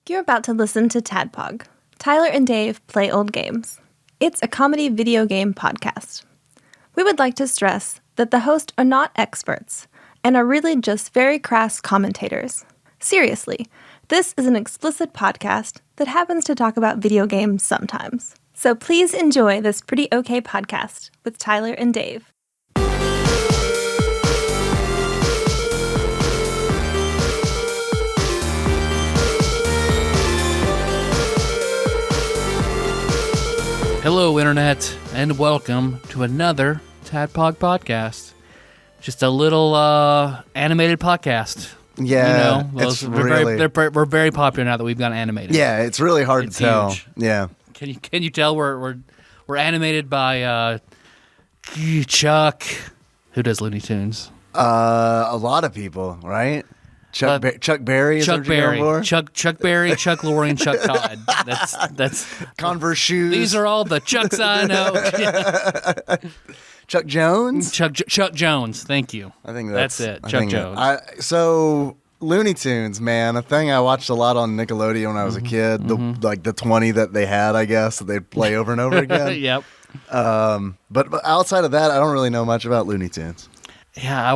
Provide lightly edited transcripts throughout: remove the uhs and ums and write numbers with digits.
You're about to listen to TADPOG. Tyler and Dave play old games. It's a comedy video game podcast. We would like to stress that the hosts are not experts and are really just very crass commentators. Seriously, this is an explicit podcast that happens to talk about video games sometimes. So please enjoy this pretty okay podcast with Tyler and Dave. Hello, Internet, and welcome to another TADPOG podcast. Just a little animated podcast. Yeah, you know, we're very popular now that we've gone animated. Yeah, it's really hard to tell. Huge. Yeah, can you tell we're animated by Chuck, who does Looney Tunes? a lot of people, right? Chuck Berry. Chuck Berry, Chuck Berry, Chuck Lorre, and Chuck Todd. That's Converse shoes. These are all the Chucks I know. Chuck Jones. Chuck Jones. Thank you. I think that's it. Chuck Jones. So Looney Tunes, man, a thing I watched a lot on Nickelodeon when I was a kid. The 20 that they had, I guess, that they'd play over and over again. Yep. But outside of that, I don't really know much about Looney Tunes. Yeah, I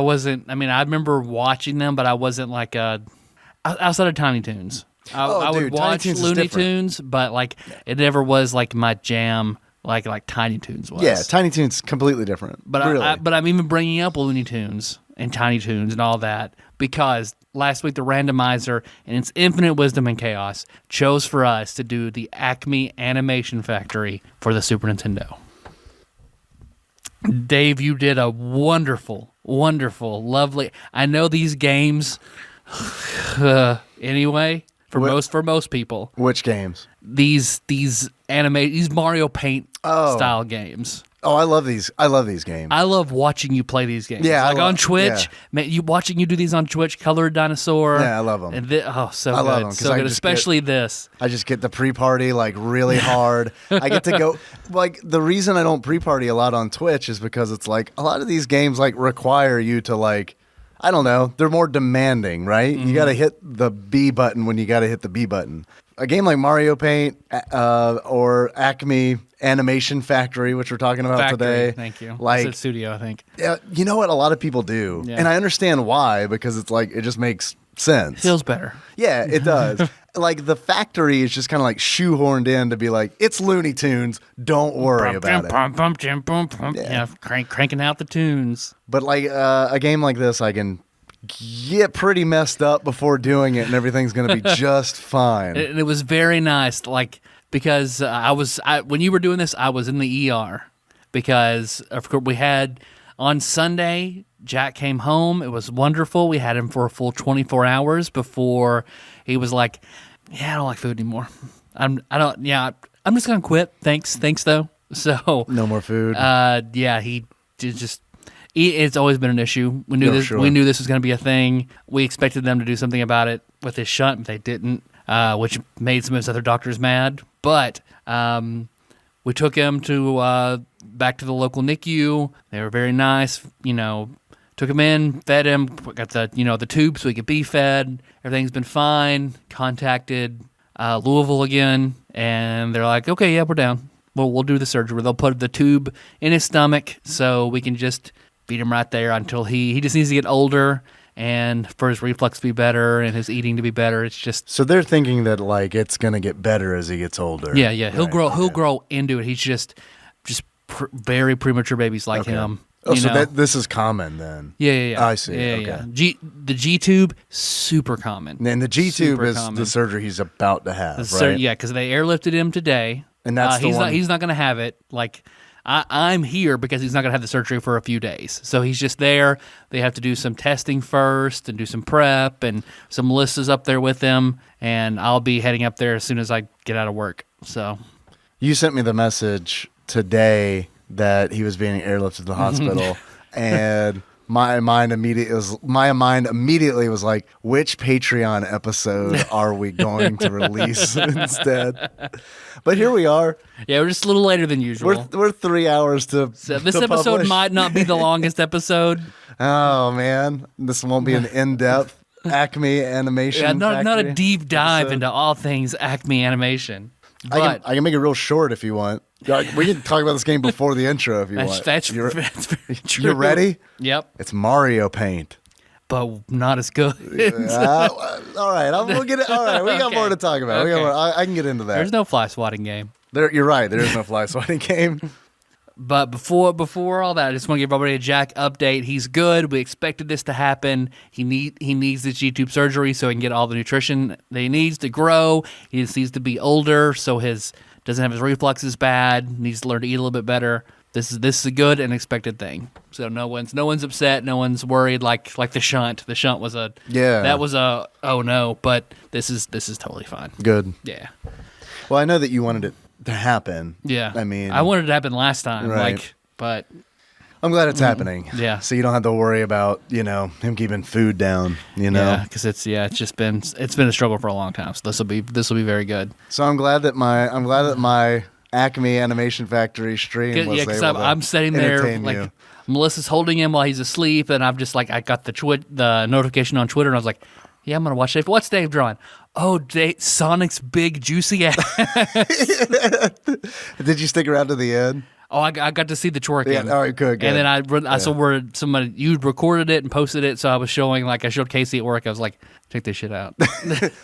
remember watching them, but I wasn't like outside of Tiny Toons. I would watch Looney Tunes, but like it never was like my jam like Tiny Toons was. Yeah, Tiny Toons completely different. But really. but I'm even bringing up Looney Tunes and Tiny Toons and all that because last week the randomizer in its infinite wisdom and chaos chose for us to do the ACME Animation Factory for the Super Nintendo. Dave, you did a wonderful, lovely. I know these games. Anyway, for most people, Which games? These Mario Paint style games. Oh, I love these games. I love watching you play these games. Yeah, on Twitch. Yeah. Man, watching you do these on Twitch. Colored Dinosaur. Yeah, I love them. And so I good, love them, so good. Especially this. I just get the pre-party like really hard. I get to go like the reason I don't pre-party a lot on Twitch is because it's like a lot of these games like require you to like I don't know, they're more demanding, right? You got to hit the B button when you got to hit the B button. A game like Mario Paint or Acme Animation Factory, which we're talking about today. Thank you. Like it's a studio, I think. Yeah, you know what? A lot of people do, yeah. And I understand why because it's like it just makes sense. Feels better. Yeah, it does. Like the factory is just kind of like shoehorned in to be like it's Looney Tunes. Don't worry about it. Yeah, cranking out the tunes. But like a game like this, I can get pretty messed up before doing it, and everything's going to be just fine. It was very nice, like because when you were doing this, I was in the ER because of course we had on Sunday. Jack came home. It was wonderful. We had him for a full 24 hours before he was like, "Yeah, I don't like food anymore. I'm just gonna quit. Thanks though." So no more food. He did just. It's always been an issue. We knew this. We knew this was going to be a thing. We expected them to do something about it with his shunt, but they didn't, which made some of his other doctors mad. But we took him to back to the local NICU. They were very nice. You know, took him in, fed him, got the tube so he could be fed. Everything's been fine. Contacted Louisville again, and they're like, "Okay, yeah, we're down. We'll do the surgery. They'll put the tube in his stomach so we can just." Beat him right there until he just needs to get older and for his reflux to be better and his eating to be better. It's just so they're thinking that like it's gonna get better as he gets older. Yeah. He'll grow into it. He's just very premature babies like him. Oh, so this is common then. Yeah. I see. Yeah. The G tube super common. And the G tube is the surgery he's about to have, right? Yeah, because they airlifted him today. And that's he's not going to have it. Like I'm here because he's not going to have the surgery for a few days. So he's just there. They have to do some testing first and do some prep, and some Melissa's up there with him, and I'll be heading up there as soon as I get out of work. So you sent me the message today that he was being airlifted to the hospital, and my mind immediately was like, which Patreon episode are we going to release instead? But here we are. Yeah, we're just a little later than usual. We're 3 hours to so this to episode publish. might not be the longest episode. Oh man, this won't be an in-depth ACME Animation not a Factory deep dive episode. into all things ACME Animation. But I can make it real short if you want. We can talk about this game before the intro if you want. that's very true. You ready? Yep. It's Mario Paint. But not as good. All right, we'll get it. All right, we got Okay. more to talk about. We got more, I can get into that. There's no fly swatting game. You're right. There is no fly swatting game. But before all that, I just want to give everybody a Jack update. He's good. We expected this to happen. He needs this G-tube surgery so he can get all the nutrition that he needs to grow. He just needs to be older so his doesn't have his reflexes bad. Needs to learn to eat a little bit better. This is a good and expected thing. So no one's upset. No one's worried like the shunt. The shunt was oh no. But this is totally fine. Good. Yeah. Well, I know that you wanted it to happen. Yeah. I mean, I wanted it to happen last time. Right. But I'm glad it's happening. Yeah. So you don't have to worry about, him keeping food down, Yeah, because it's just been a struggle for a long time. So this will be very good. So I'm glad that my Acme Animation Factory stream was able to I'm sitting there entertain like you. Melissa's holding him while he's asleep, and I'm just like I got the notification on Twitter, and I was like, yeah, I'm gonna watch Dave. What's Dave drawing? Oh, Sonic's big juicy ass. Did you stick around to the end? Oh, I got to see the twerking. Yeah, all right, good. And then I saw where somebody you recorded it and posted it, so I was showing I showed Casey at work. I was like, check this shit out.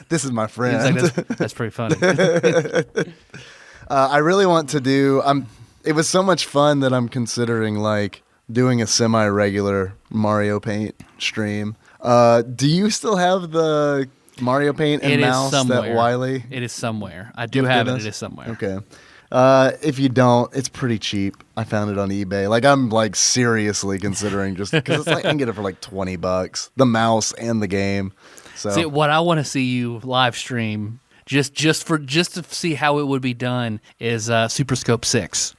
This is my friend. He was like, that's pretty funny. I really want to do. It was so much fun that I'm considering doing a semi-regular Mario Paint stream. Do you still have the Mario Paint and mouse that Wiley? It is somewhere. I do have it. It is somewhere. Okay. If you don't, it's pretty cheap. I found it on eBay. I'm seriously considering just because I can get it for $20, the mouse and the game. So see, what I want to see you live stream just to see how it would be done is Super Scope 6.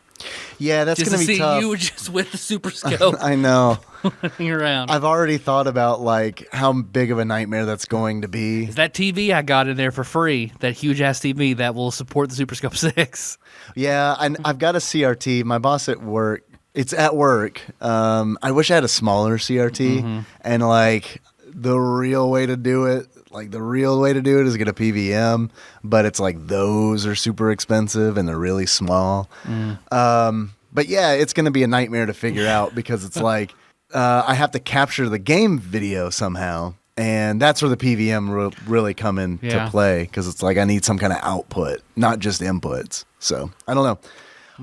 Yeah, that's going to be tough. You just with the Super Scope. I know. Running around. I've already thought about how big of a nightmare that's going to be. Is that TV I got in there for free, that huge ass TV that will support the Super Scope 6. Yeah, I've got a CRT. My boss at work, it's at work. I wish I had a smaller CRT, and the real way to do it. The real way to do it is get a PVM, but it's those are super expensive and they're really small. But yeah, it's going to be a nightmare to figure out because it's I have to capture the game video somehow, and that's where the PVM really come into play because it's I need some kind of output, not just inputs. So I don't know.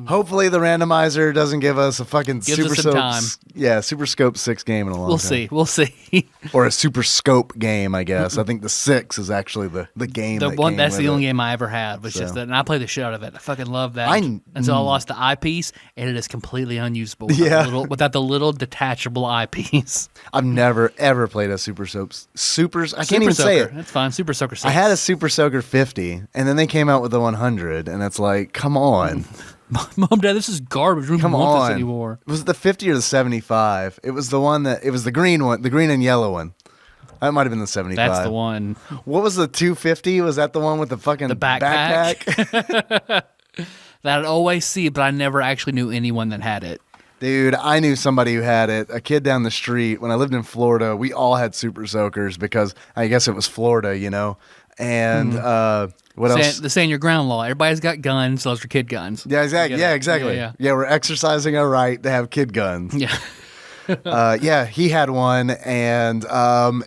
Hopefully the randomizer doesn't give us a fucking Super Scope 6 game in a long time. We'll see. Or a Super Scope game, I guess. I think the 6 is actually the game. That's the only game I ever had. Was just that, and I played the shit out of it. I fucking love that. Until I lost the eyepiece, and it is completely unusable. Without the little detachable eyepiece. I've never ever played a Super Soaps. I can't even say it. That's fine. Super Soaker 6. I had a Super Soaker 50, and then they came out with the 100, and it's come on. Mom, Dad, this is garbage. We don't want this anymore. Was it the 50 or the 75? It was the one it was the green one, the green and yellow one. That might have been the 75. That's the one. What was the 250? Was that the one with the fucking backpack? That I'd always see, but I never actually knew anyone that had it. Dude, I knew somebody who had it. A kid down the street. When I lived in Florida, we all had Super Soakers because I guess it was Florida, And what else? The stand your ground law. Everybody's got guns. Those are kid guns. Yeah, exactly. Yeah, exactly. Yeah. We're exercising our right to have kid guns. Yeah. He had one, and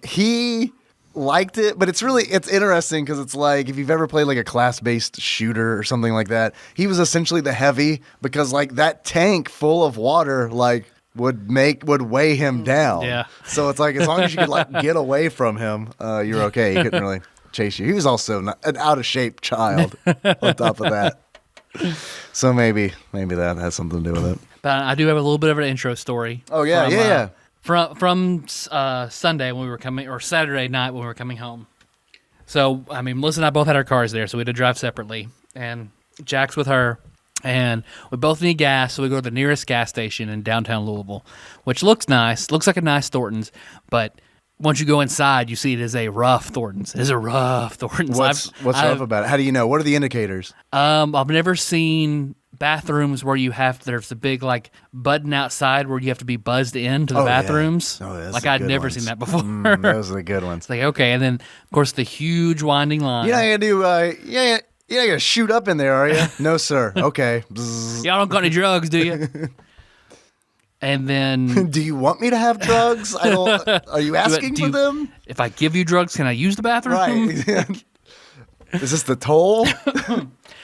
he liked it. But it's interesting because it's if you've ever played a class-based shooter or something like that, he was essentially the heavy because that tank full of water would weigh him down. Yeah. So it's as long as you could get away from him, you're okay. He couldn't really chase you. He was also an out of shape child on top of that. So maybe that has something to do with it. But I do have a little bit of an intro story. Oh yeah, From Sunday when we were coming, or Saturday night when we were coming home. So Melissa and I both had our cars there, so we had to drive separately. And Jack's with her, and we both need gas, so we go to the nearest gas station in downtown Louisville, which looks nice. Looks like a nice Thornton's, but once you go inside, you see it is a rough Thornton's. It is a rough Thornton's. What's rough about it? How do you know? What are the indicators? I've never seen bathrooms where there's a big like button outside where you have to be buzzed into the bathrooms. Yeah. Oh, like I'd never seen that before. Those are the good ones. It's like, okay, and then of course the huge winding line. You're not gonna do you're not gonna shoot up in there, are you? No, sir. Okay. Y'all don't got any drugs, do you? And then do you want me to have drugs? I don't. Are you asking for them? If I give you drugs, can I use the bathroom? Right. Is this the toll?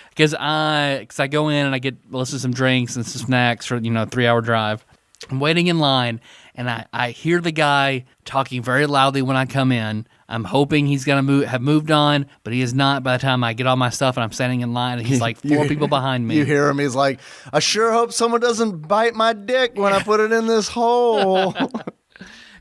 Because I go in and I get Melissa some drinks and some snacks for, a 3-hour drive. I'm waiting in line, and I hear the guy talking very loudly when I come in. I'm hoping he's going to have moved on, but he is not by the time I get all my stuff and I'm standing in line, and he's like 4 people behind me. You hear him, he's like, I sure hope someone doesn't bite my dick when I put it in this hole.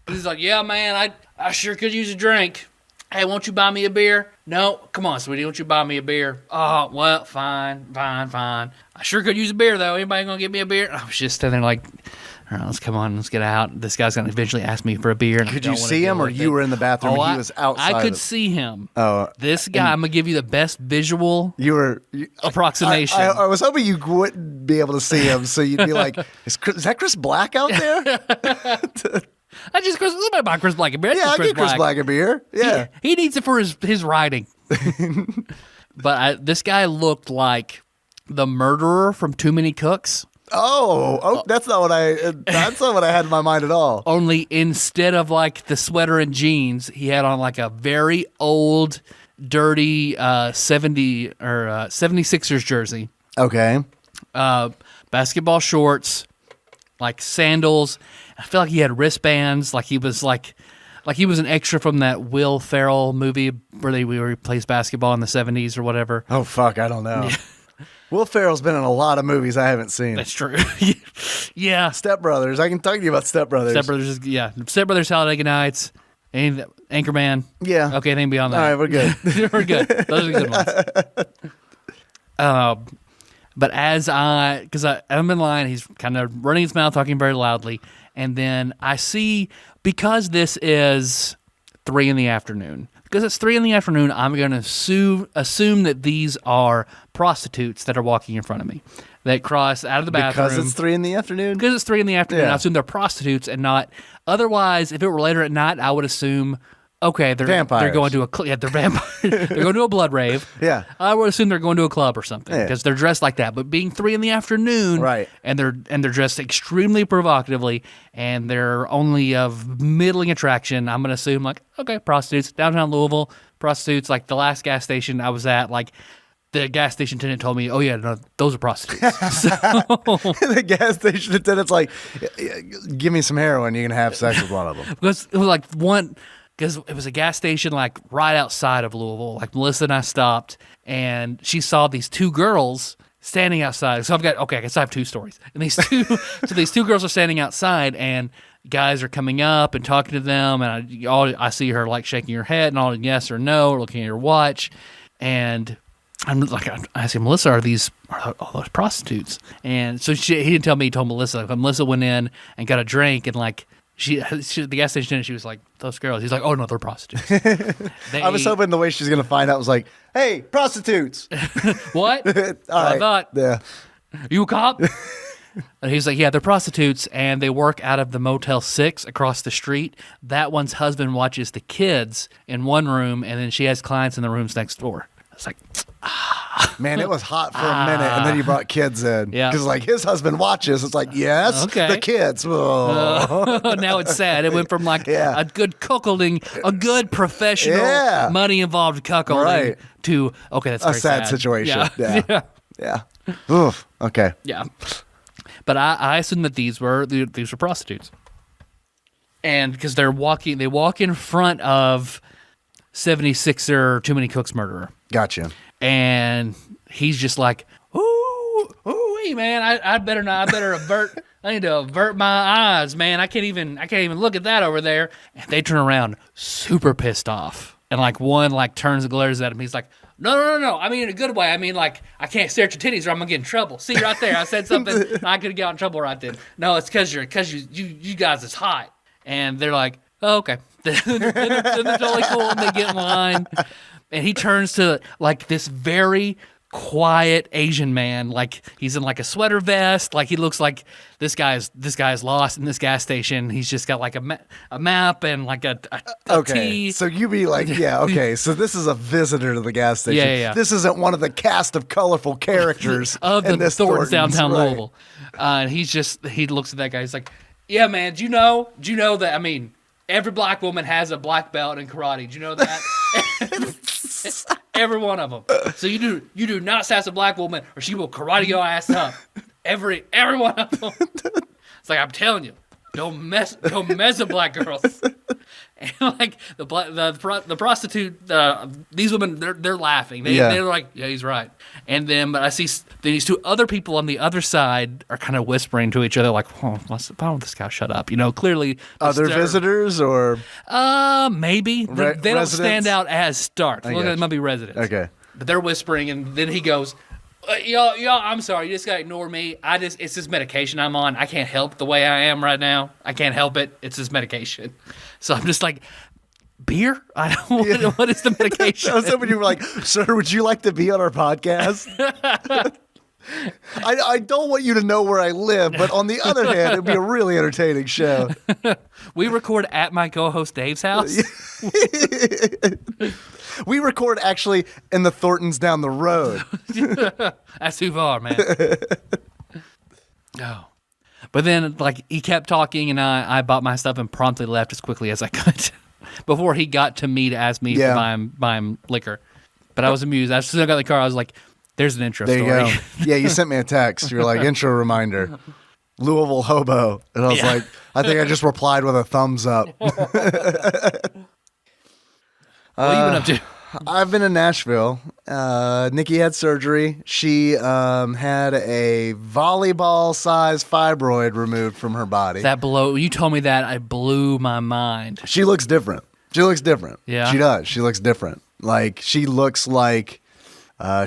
He's like, yeah, man, I sure could use a drink. Hey, won't you buy me a beer? No, come on, sweetie, won't you buy me a beer? Oh, well, fine. I sure could use a beer, though. Anybody gonna get me a beer? I was just standing there like, all right, let's get out. This guy's gonna eventually ask me for a beer. And could you see him, or you were in the bathroom and he was outside? I could see him. Oh, this guy, I'm gonna give you the best visual approximation. I was hoping you wouldn't be able to see him, so you'd be like, is that Chris Black out there? I just buy Chris Black a beer. Yeah, I get Chris Black a beer. Yeah, he needs it for his writing. But this guy looked like the murderer from Too Many Cooks. Oh, that's not what I had in my mind at all. Only instead of like the sweater and jeans, he had on like a very old, dirty 76ers jersey. Okay. Basketball shorts, like sandals. I feel like he had wristbands, like he was an extra from that Will Ferrell movie where he plays basketball in the 70s or whatever. Oh, fuck, I don't know. Yeah. Will Ferrell's been in a lot of movies I haven't seen. That's true. Yeah. Step Brothers. I can talk to you about Step Brothers. Step Brothers, Talladega Nights, Anchorman. Yeah. Okay, anything beyond that. All right, we're good. We're good. Those are the good ones. But because I'm in line, he's kind of running his mouth, talking very loudly. And then I see, because this is 3 in the afternoon, I'm going to assume that these are prostitutes that are walking in front of me, that cross out of the bathroom. Because it's 3 in the afternoon? Because it's 3 in the afternoon. Yeah. I assume they're prostitutes and not, otherwise, if it were later at night, I would assume, okay, they're vampires. They're going to they're vampires. They're going to a blood rave. Yeah. I would assume they're going to a club or something because they're dressed like that. But being 3 in the afternoon, right, and they're dressed extremely provocatively, and they're only of middling attraction, I'm going to assume like, okay, prostitutes, downtown Louisville, prostitutes. Like the last gas station I was at, like the gas station attendant told me, oh yeah, no, those are prostitutes. The gas station attendant's like, give me some heroin, you can have sex with one of them. Because it was like because it was a gas station like right outside of Louisville. Like Melissa and I stopped, and she saw these 2 girls standing outside. So I guess I have 2 stories. And these two girls are standing outside, and guys are coming up and talking to them, and I see her like shaking her head and all yes or no, or looking at her watch, and I'm like, I asked Melissa, are all those prostitutes? And so he didn't tell me, he told Melissa. Melissa went in and got a drink, and like, the gas station attendant, she was like, those girls. He's like, oh no, they're prostitutes. I was hoping the way she's going to find out was like, hey, prostitutes. What? All right. I thought, yeah. You a cop? And he's like, yeah, they're prostitutes, and they work out of the Motel 6 across the street. That one's husband watches the kids in one room, and then she has clients in the rooms next door. I was like, man, it was hot for a minute, and then you brought kids in. Yeah. Because, like, his husband watches. It's like, yes, okay. The kids. Now it's sad. It went from, like, a good cuckolding, a good professional, money-involved cuckolding to, okay, that's very sad situation. Yeah. Oof. Okay. Yeah. But I assume that these were prostitutes. And because they walk in front of 76er Too Many Cooks murderer. Gotcha. And he's just like, ooh, man, I better avert. I need to avert my eyes, man. I can't even look at that over there. And they turn around super pissed off. And like one like turns and glares at him. He's like, no. I mean in a good way. I mean like I can't stare at your titties or I'm gonna get in trouble. See right there, I said something. I could get in trouble right then. No, it's because you guys is hot. And they're like, oh, okay. then they're totally cool and they get in line. And he turns to like this very quiet Asian man, like he's in like a sweater vest, like he looks like this guy's lost in this gas station. He's just got like a map and like a okay. tea. So you be like, yeah, okay. So this is a visitor to the gas station. Yeah. This isn't one of the cast of colorful characters of in the this Thornton's downtown right. Louisville. And he looks at that guy. He's like, yeah, man. Do you know that? I mean, every black woman has a black belt in karate. Do you know that? Every one of them. So you do not sass a black woman, or she will karate your ass up. Every one of them. It's like, I'm telling you, don't mess with black girls. And like the prostitute, these women, they're laughing. They're like, yeah, he's right. And then, but I see these two other people on the other side are kind of whispering to each other, like, "Oh, why don't this guy shut up?" Clearly, other visitors or maybe they don't stand out as stark. They might be residents. Okay, but they're whispering, and then he goes, y'all, I'm sorry, you just gotta ignore me. It's this medication I'm on. I can't help the way I am right now. I can't help it. It's this medication. So I'm just like, beer? What is the medication? I was hoping you were like, sir, would you like to be on our podcast? I don't want you to know where I live, but on the other hand, it'd be a really entertaining show. We record at my co-host Dave's house. We record actually in the Thorntons down the road. That's too far, man. Oh. But then, like, he kept talking, and I bought my stuff and promptly left as quickly as I could before he got to me to ask me to buy him liquor. But I was amused. As soon as I got in the car, I was like, there's an intro story. There you go. Yeah, you sent me a text. You were like, intro reminder. Louisville hobo. And I was like, I think I just replied with a thumbs up. What have you been up to? I've been in Nashville. Nikki had surgery. She had a volleyball-sized fibroid removed from her body. You told me that, it blew my mind. She looks different. Yeah. She does. She looks different. Like, she looks like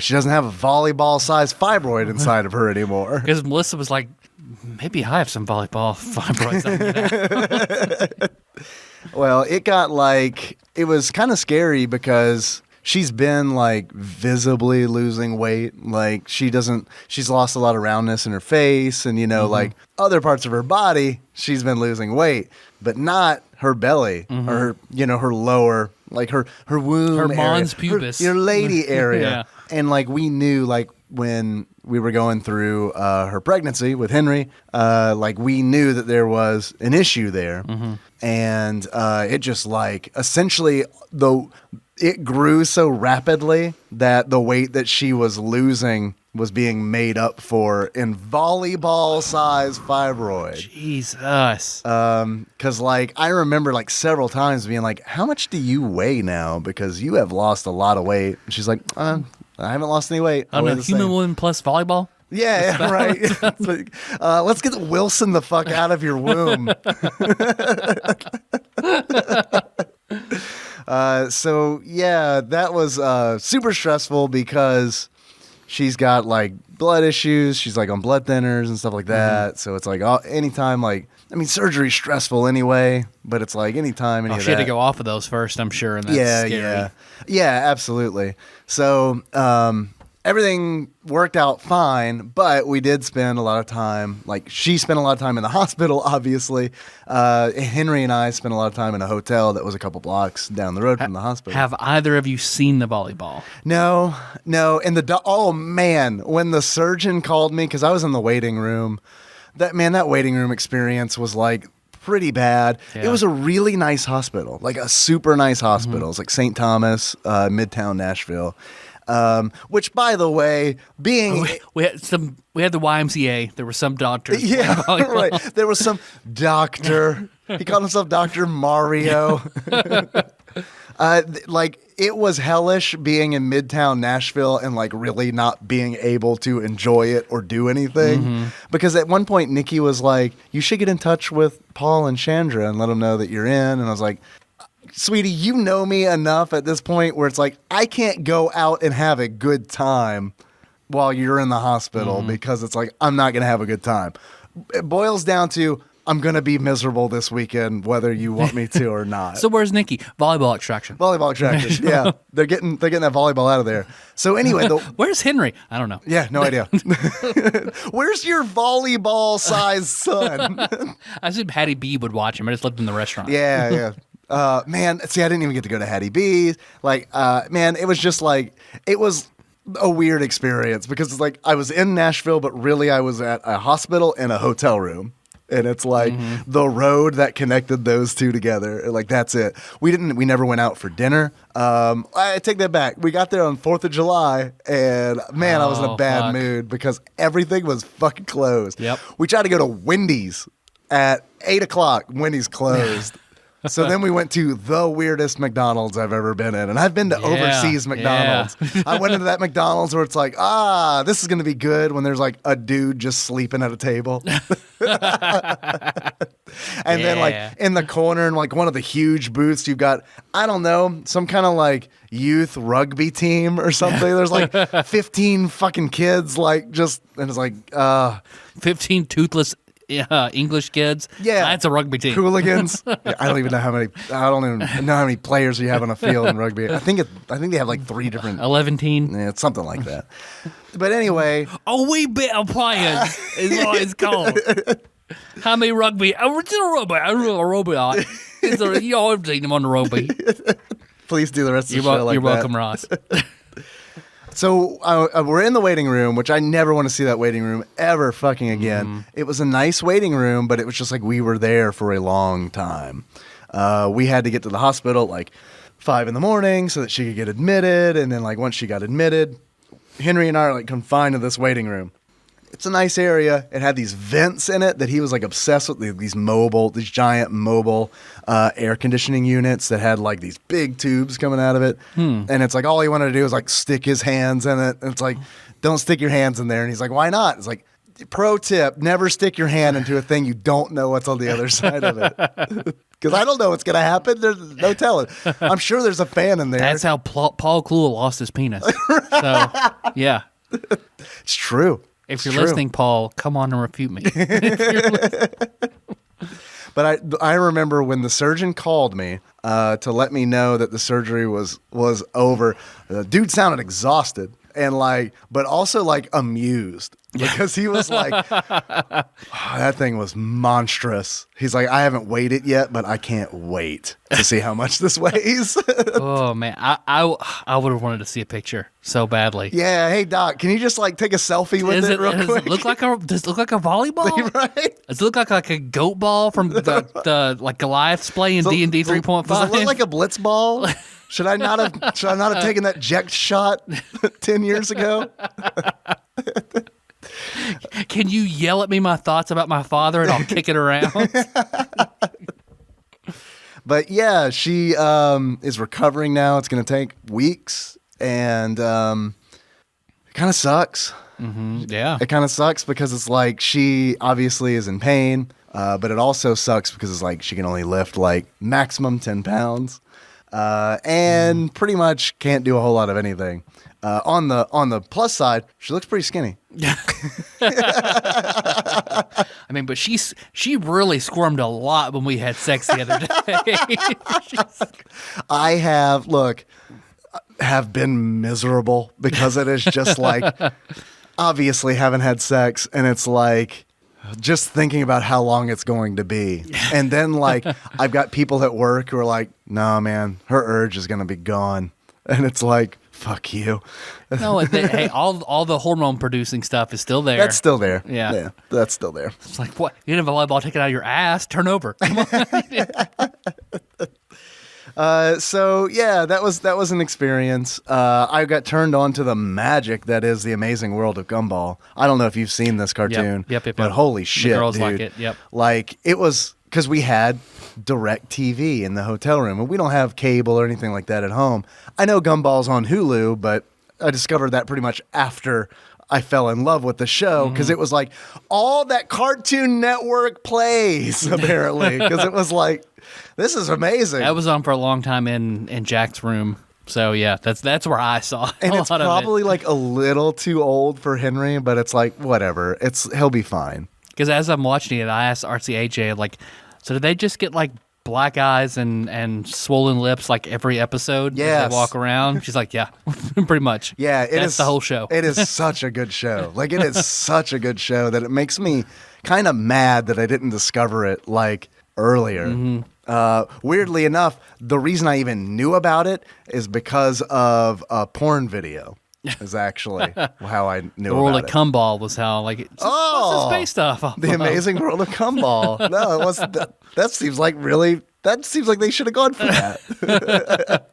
she doesn't have a volleyball-sized fibroid inside of her anymore. Because Melissa was like, maybe I have some volleyball fibroids. Well, it was kind of scary because she's been like visibly losing weight. Like she's lost a lot of roundness in her face and, like other parts of her body, she's been losing weight, but not her belly or her lower, like her womb, her area, mons pubis, your lady area. Yeah. And like we knew, like when we were going through her pregnancy with Henry, like we knew that there was an issue there. And it just like essentially it grew so rapidly that the weight that she was losing was being made up for in volleyball-sized fibroid. Jesus. Because like I remember like several times being like, "How much do you weigh now? Because you have lost a lot of weight." And she's like, "I haven't lost any weight. I don't know, human woman plus volleyball." Yeah, right. Like, let's get Wilson the fuck out of your womb. So yeah, that was super stressful because she's got like blood issues. She's like on blood thinners and stuff like that. So it's like anytime, like, I mean, surgery's stressful anyway, but it's like anytime She had to go off of those first, I'm sure. And that's scary. Yeah, absolutely. So everything worked out fine, but we did spend a lot of time, like she spent a lot of time in the hospital, obviously. Henry and I spent a lot of time in a hotel that was a couple blocks down the road from the hospital. Have either of you seen the volleyball? No. And oh man, when the surgeon called me, because I was in the waiting room, that waiting room experience was like pretty bad. Yeah. It was a really nice hospital, like a super nice hospital. It's like St. Thomas, Midtown Nashville. Which, by the way, being we had the YMCA. There were some doctors. Yeah, right. There was some doctor. He called himself Dr. Mario. Like it was hellish being in Midtown Nashville and like really not being able to enjoy it or do anything. Because at one point Nikki was like, "You should get in touch with Paul and Chandra and let them know that you're in." And I was like, "Sweetie, you know me enough at this point where it's like I can't go out and have a good time while you're in the hospital because it's like I'm not going to have a good time." It boils down to I'm going to be miserable this weekend, whether you want me to or not. So where's Nikki? Volleyball extraction. Volleyball extraction. Yeah. They're getting that volleyball out of there. So anyway. Where's Henry? I don't know. Yeah, no idea. Where's your volleyball-sized son? I assumed Hattie B would watch him. I just lived in the restaurant. Yeah. Man, see, I didn't even get to go to Hattie B's. Like, man, it was just like, it was a weird experience because it's like I was in Nashville, but really I was at a hospital and a hotel room. And it's like the road that connected those two together. Like, that's it. We never went out for dinner. I take that back. We got there on 4th of July, and man, I was in a bad mood because everything was fucking closed. Yep. We tried to go to Wendy's at 8 o'clock. Wendy's closed. So then we went to the weirdest McDonald's I've ever been in. And I've been to overseas McDonald's. Yeah. I went into that McDonald's where it's like, this is going to be good when there's like a dude just sleeping at a table. And then like in the corner in like one of the huge booths, you've got, I don't know, some kind of like youth rugby team or something. There's like 15 fucking kids like just, and it's like, 15 toothless English kids. Yeah, that's a rugby team. Hooligans. Yeah, I don't even know how many. I don't even know how many players you have on a field in rugby. I think they have like 3 different. 11 team. Yeah, it's something like that. But anyway, a wee bit of players is what it's called. How many rugby? Original rugby. A rugby. It's a, I've seen them on the rugby. Please do the rest of the show like You're that. welcome, Ross. So we're in the waiting room, which I never want to see that waiting room ever fucking again. It was a nice waiting room, but it was just like we were there for a long time. We had to get to the hospital at like 5 a.m. so that she could get admitted. And then like once she got admitted, Henry and I are like confined to this waiting room. It's a nice area. It had these vents in it that he was like obsessed with, these giant mobile air conditioning units that had like these big tubes coming out of it. And it's like all he wanted to do was like stick his hands in it. And it's like, don't stick your hands in there. And he's like, why not? It's like, pro tip, never stick your hand into a thing you don't know what's on the other side of it. Because I don't know what's going to happen. There's no telling. I'm sure there's a fan in there. That's how Paul Kluge lost his penis. So, yeah. It's true. If you're listening, Paul, come on and refute me. But I remember when the surgeon called me to let me know that the surgery was over. The dude sounded exhausted and like, but also like amused because he was like, that thing was monstrous. He's like, I haven't weighed it yet, but I can't wait to see how much this weighs. Oh man, I would have wanted to see a picture so badly. Yeah, hey doc, can you just like take a selfie with it real quick? Does it look like a volleyball? Right? Does it look like a goat ball from the like Goliath's play in D&D 3.5? Does it look like a blitz ball? Should I not have taken that Jecht shot 10 years ago? Can you yell at me my thoughts about my father and I'll kick it around? But yeah, she is recovering now. It's going to take weeks, and it kind of sucks. Mm-hmm. Yeah. It kind of sucks because it's like she obviously is in pain, but it also sucks because it's like she can only lift like maximum 10 pounds and pretty much can't do a whole lot of anything. On the plus side, she looks pretty skinny. I mean, but she really squirmed a lot when we had sex the other day. I have been miserable because it is just like obviously haven't had sex, and it's like just thinking about how long it's going to be. And then like I've got people at work who are like, no man, her urge is going to be gone. And it's like, fuck you. No, hey, all the hormone producing stuff is still there. That's still there. Yeah, that's still there. It's like, what? You didn't have a volleyball taken out of your ass? Turn over. Come on. So yeah, that was an experience. I got turned on to the magic that is the amazing world of Gumball. I don't know if you've seen this cartoon. Yep. But holy shit, the girls dude. like it. Yep. Like it was because we had direct TV in the hotel room, and we don't have cable or anything like that at home. I know Gumball's on Hulu, but I discovered that pretty much after I fell in love with the show because it was like all that Cartoon Network plays apparently because it was like, this is amazing. That was on for a long time in Jack's room. So yeah, that's where I saw and a it's lot probably of it. like a little too old for Henry, but it's like whatever. He'll be fine. Because as I'm watching it, I asked RCAJ, like, so did they just get like black eyes and swollen lips like every episode as they walk around? She's like, yeah, pretty much. Yeah, That's the whole show. It is such a good show. Like, it is such a good show that it makes me kind of mad that I didn't discover it like earlier. Weirdly enough, the reason I even knew about it is because of a porn video. Is actually how I knew the world about of it. Cumball was how like what's this based off of? The Amazing World of Cumball. No, it wasn't. That seems like really. That seems like they should have gone for that.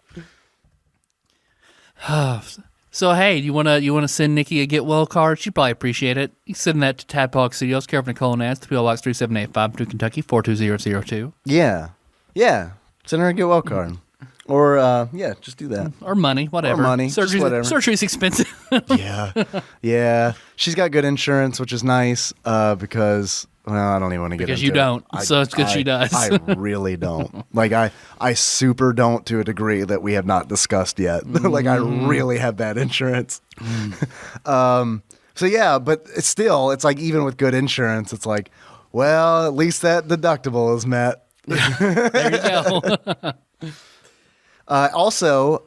So hey, you wanna send Nikki a get well card? She'd probably appreciate it. You can send that to TADPOG Studios, care of Nicole and Nance, PO Box 3785, Paducah, Kentucky 42002. Yeah. Send her a get well card. Or, just do that. Or money, whatever. Or money, just whatever. Surgery's expensive. Yeah. She's got good insurance, which is nice because, well, I don't even want to get into it. Because you don't, so it's good she does. I really don't. Like, I super don't to a degree that we have not discussed yet. Like, I really have bad insurance. So, yeah, but it's like, even with good insurance, it's like, well, at least that deductible is met. There you go. Also,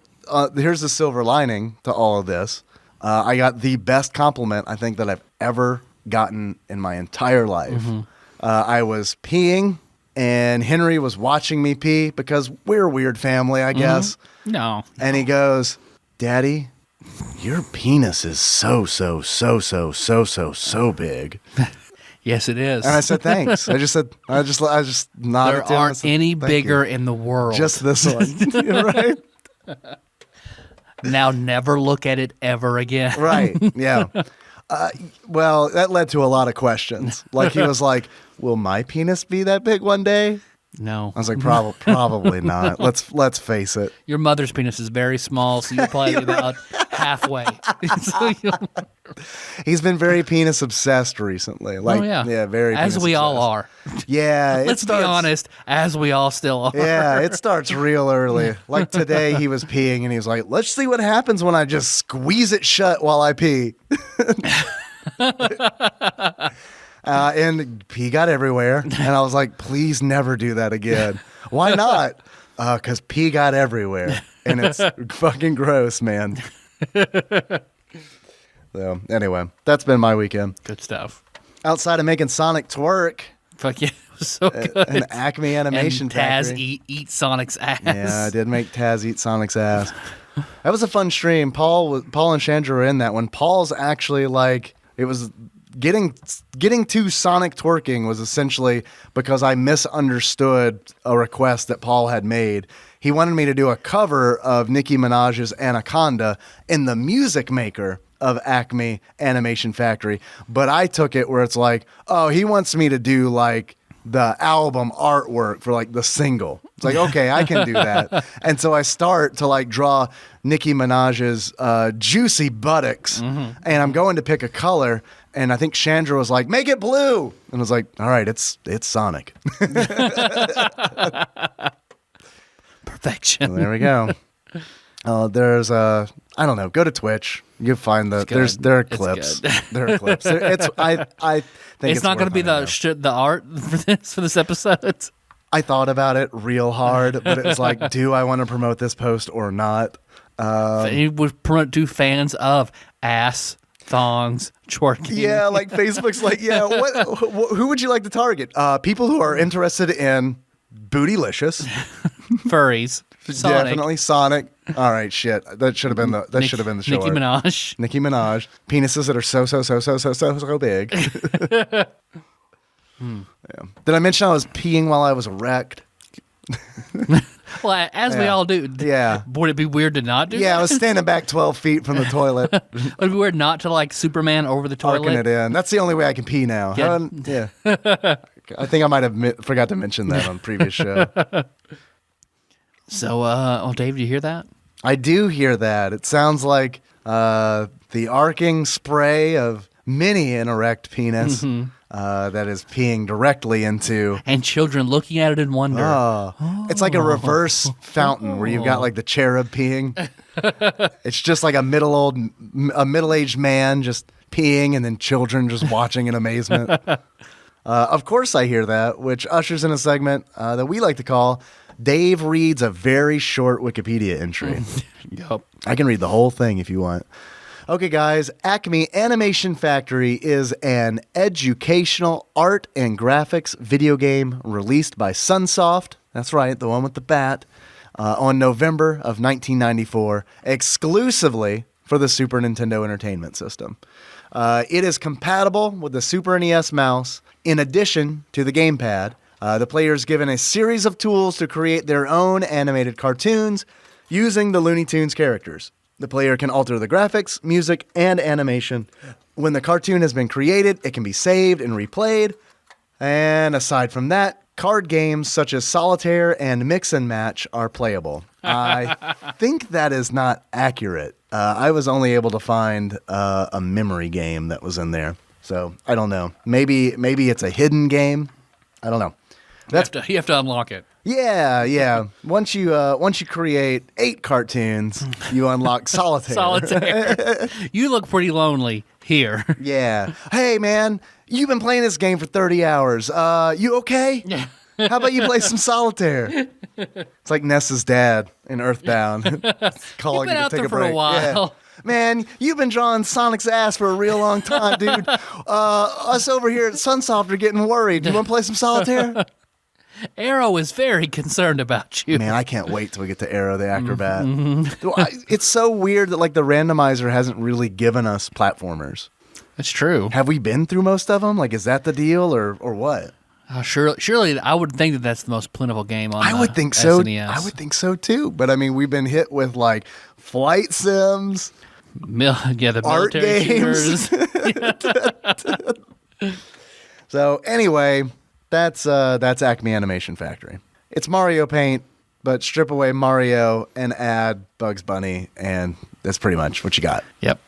here's the silver lining to all of this. I got the best compliment I think that I've ever gotten in my entire life. I was peeing, and Henry was watching me pee because we're a weird family, I guess. No. And he goes, "Daddy, your penis is so big." Yes, it is. And I said, "Thanks." I just nodded. There aren't any bigger in the world. Just this one, right? Now never look at it ever again. Right. Yeah. Well, that led to a lot of questions. Like, he was like, "Will my penis be that big one day?" No. I was like, probably not. Let's face it. Your mother's penis is very small, so you'll probably be about halfway. So He's been very penis obsessed recently. Like, very. As penis we obsessed. all are. Yeah. Let's be honest, as we all still are. Yeah, it starts real early. Like today, he was peeing, and he was like, "Let's see what happens when I just squeeze it shut while I pee." And pee got everywhere. And I was like, "Please never do that again." Why not? Because pee got everywhere. And it's fucking gross, man. So, anyway, that's been my weekend. Good stuff. Outside of making Sonic twerk. Fuck yeah, it was so good. An ACME Animation Taz Factory. eat Sonic's ass. Yeah, I did make Taz eat Sonic's ass. That was a fun stream. Paul and Chandra were in that one. Paul's actually like, it was getting to Sonic twerking was essentially because I misunderstood a request that Paul had made. He wanted me to do a cover of Nicki Minaj's Anaconda in the music maker of ACME Animation Factory, but I took it where it's like, oh, he wants me to do like the album artwork for like the single. It's like, okay, I can do that. And so I start to like draw Nicki Minaj's juicy buttocks, and I'm going to pick a color, and I think Chandra was like, "Make it blue," and I was like, "All right, it's Sonic." Perfection. Well, there we go. There's I don't know. Go to Twitch. You find there are clips. There are clips. I think it's not going to be the art for this episode. I thought about it real hard, but it was like, do I want to promote this post or not? You would promote to fans of ass, thongs, twerking. Yeah, like Facebook's like, yeah, who would you like to target? People who are interested in bootylicious, furries, Sonic. Definitely Sonic. All right, shit. That should have been the show. Nicki Minaj. Nicki Minaj. Penises that are so big. Yeah. Did I mention I was peeing while I was erect? Well, as we all do. Yeah. Would it be weird to not do that? Yeah, I was standing back 12 feet from the toilet. Would it be weird not to like Superman over the toilet? Parking it in. That's the only way I can pee now. Yeah. I think I might have forgot to mention that on previous show. So, Dave, do you hear that? I do hear that. It sounds like the arcing spray of many an erect penis that is peeing directly into. And children looking at it in wonder. Oh. It's like a reverse fountain where you've got like the cherub peeing. It's just like a middle-aged man just peeing and then children just watching in amazement. Of course I hear that, which ushers in a segment that we like to call Dave Reads a Very Short Wikipedia Entry. Yup. I can read the whole thing if you want. Okay, guys, ACME Animation Factory is an educational art and graphics video game released by Sunsoft. That's right, the one with the bat. On November of 1994, exclusively for the Super Nintendo Entertainment System. It is compatible with the Super NES mouse, in addition to the gamepad. The player is given a series of tools to create their own animated cartoons using the Looney Tunes characters. The player can alter the graphics, music, and animation. When the cartoon has been created, it can be saved and replayed. And aside from that, card games such as Solitaire and Mix and Match are playable. I think that is not accurate. I was only able to find a memory game that was in there. So I don't know. Maybe it's a hidden game. I don't know. You have to unlock it. Yeah. Once you create 8 cartoons, you unlock Solitaire. Solitaire. You look pretty lonely here. Yeah. Hey, man, you've been playing this game for 30 hours. You okay? Yeah. How about you play some Solitaire? It's like Ness's dad in Earthbound calling You've been you to out take there a for break. a while. Yeah. Man, you've been drawing Sonic's ass for a real long time, dude. Us over here at Sunsoft are getting worried. You want to play some Solitaire? Arrow is very concerned about you. Man, I can't wait till we get to Arrow the Acrobat. It's so weird that like the randomizer hasn't really given us platformers. That's true. Have we been through most of them? Like, is that the deal or what? Surely, I would think that that's the most plentiful game on I would think so. SNES. I would think so too. But I mean, we've been hit with like flight sims, the art military games. shooters. So anyway, that's Acme Animation Factory. It's Mario Paint, but strip away Mario and add Bugs Bunny, and that's pretty much what you got. Yep.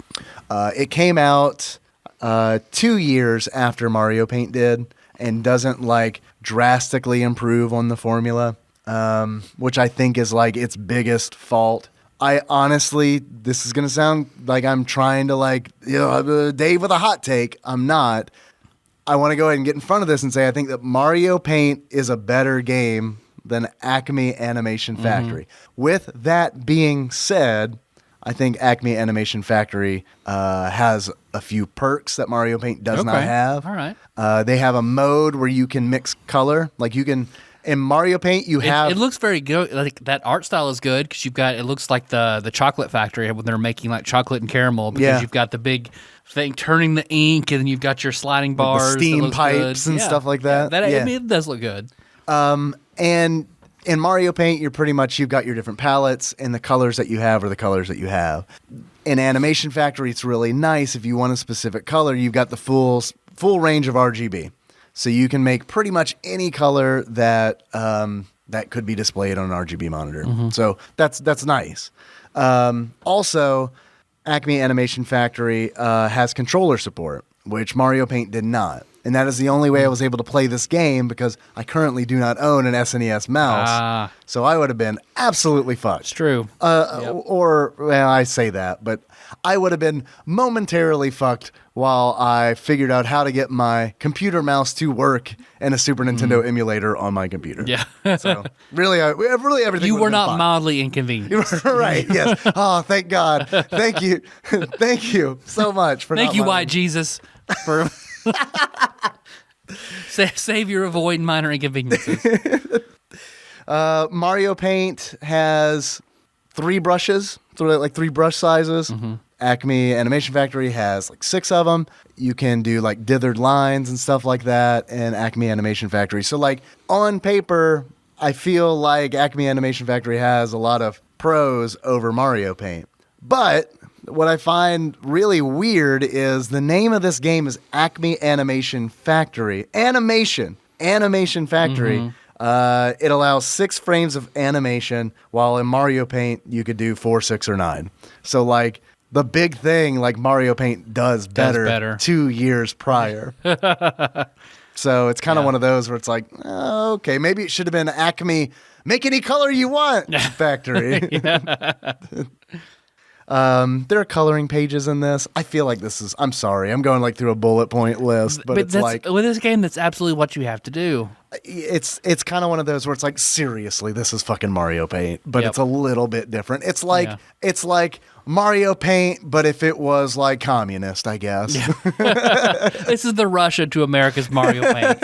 It came out 2 years after Mario Paint did, and doesn't like drastically improve on the formula, which I think is like its biggest fault. I honestly, this is gonna sound like I'm trying to like, Dave with a hot take. I'm not. I want to go ahead and get in front of this and say I think that Mario Paint is a better game than Acme Animation Factory. With that being said, I think Acme Animation Factory has a few perks that Mario Paint does not have. All right. They have a mode where you can mix color. Like you can, in Mario Paint, It looks very good. Like that art style is good because it looks like the chocolate factory when they're making like chocolate and caramel because you've got the big thing turning the ink and then you've got your sliding bars, the steam pipes and stuff like that. I mean, it does look good. And in Mario Paint, you've got your different palettes, and the colors that you have are the colors that you have. In Animation Factory, it's really nice. If you want a specific color, you've got the full range of RGB. So you can make pretty much any color that could be displayed on an RGB monitor. So that's nice. Also, Acme Animation Factory has controller support, which Mario Paint did not. And that is the only way I was able to play this game because I currently do not own an SNES mouse. So I would have been absolutely fucked. It's true. Or, well, I say that, but I would have been momentarily fucked while I figured out how to get my computer mouse to work in a Super Nintendo emulator on my computer. Yeah. So really everything. You were not fine. mildly inconvenienced. Right. Yes. Oh, thank God. Thank you. Thank you so much for. Thank you, White Jesus, for savior of avoiding minor inconveniences. Mario Paint has 3 brushes, sort of like 3 brush sizes. Acme Animation Factory has like 6 of them. You can do like dithered lines and stuff like that in Acme Animation Factory. So like on paper, I feel like Acme Animation Factory has a lot of pros over Mario Paint. But what I find really weird is the name of this game is Acme Animation Factory. Animation Factory. It allows 6 frames of animation, while in Mario Paint you could do 4, 6, or 9. So like the big thing, like Mario Paint does better 2 years prior. So it's kind of one of those where it's like, okay, maybe it should have been Acme, make any color you want Factory. There are coloring pages in this. I feel like this is, I'm sorry, I'm going like through a bullet point list, but it's like, with this game, that's absolutely what you have to do. It's kind of one of those where it's like, seriously, this is fucking Mario Paint, but it's a little bit different. It's like Mario Paint, but if it was like communist, I guess. Yeah. This is the Russia to America's Mario Paint.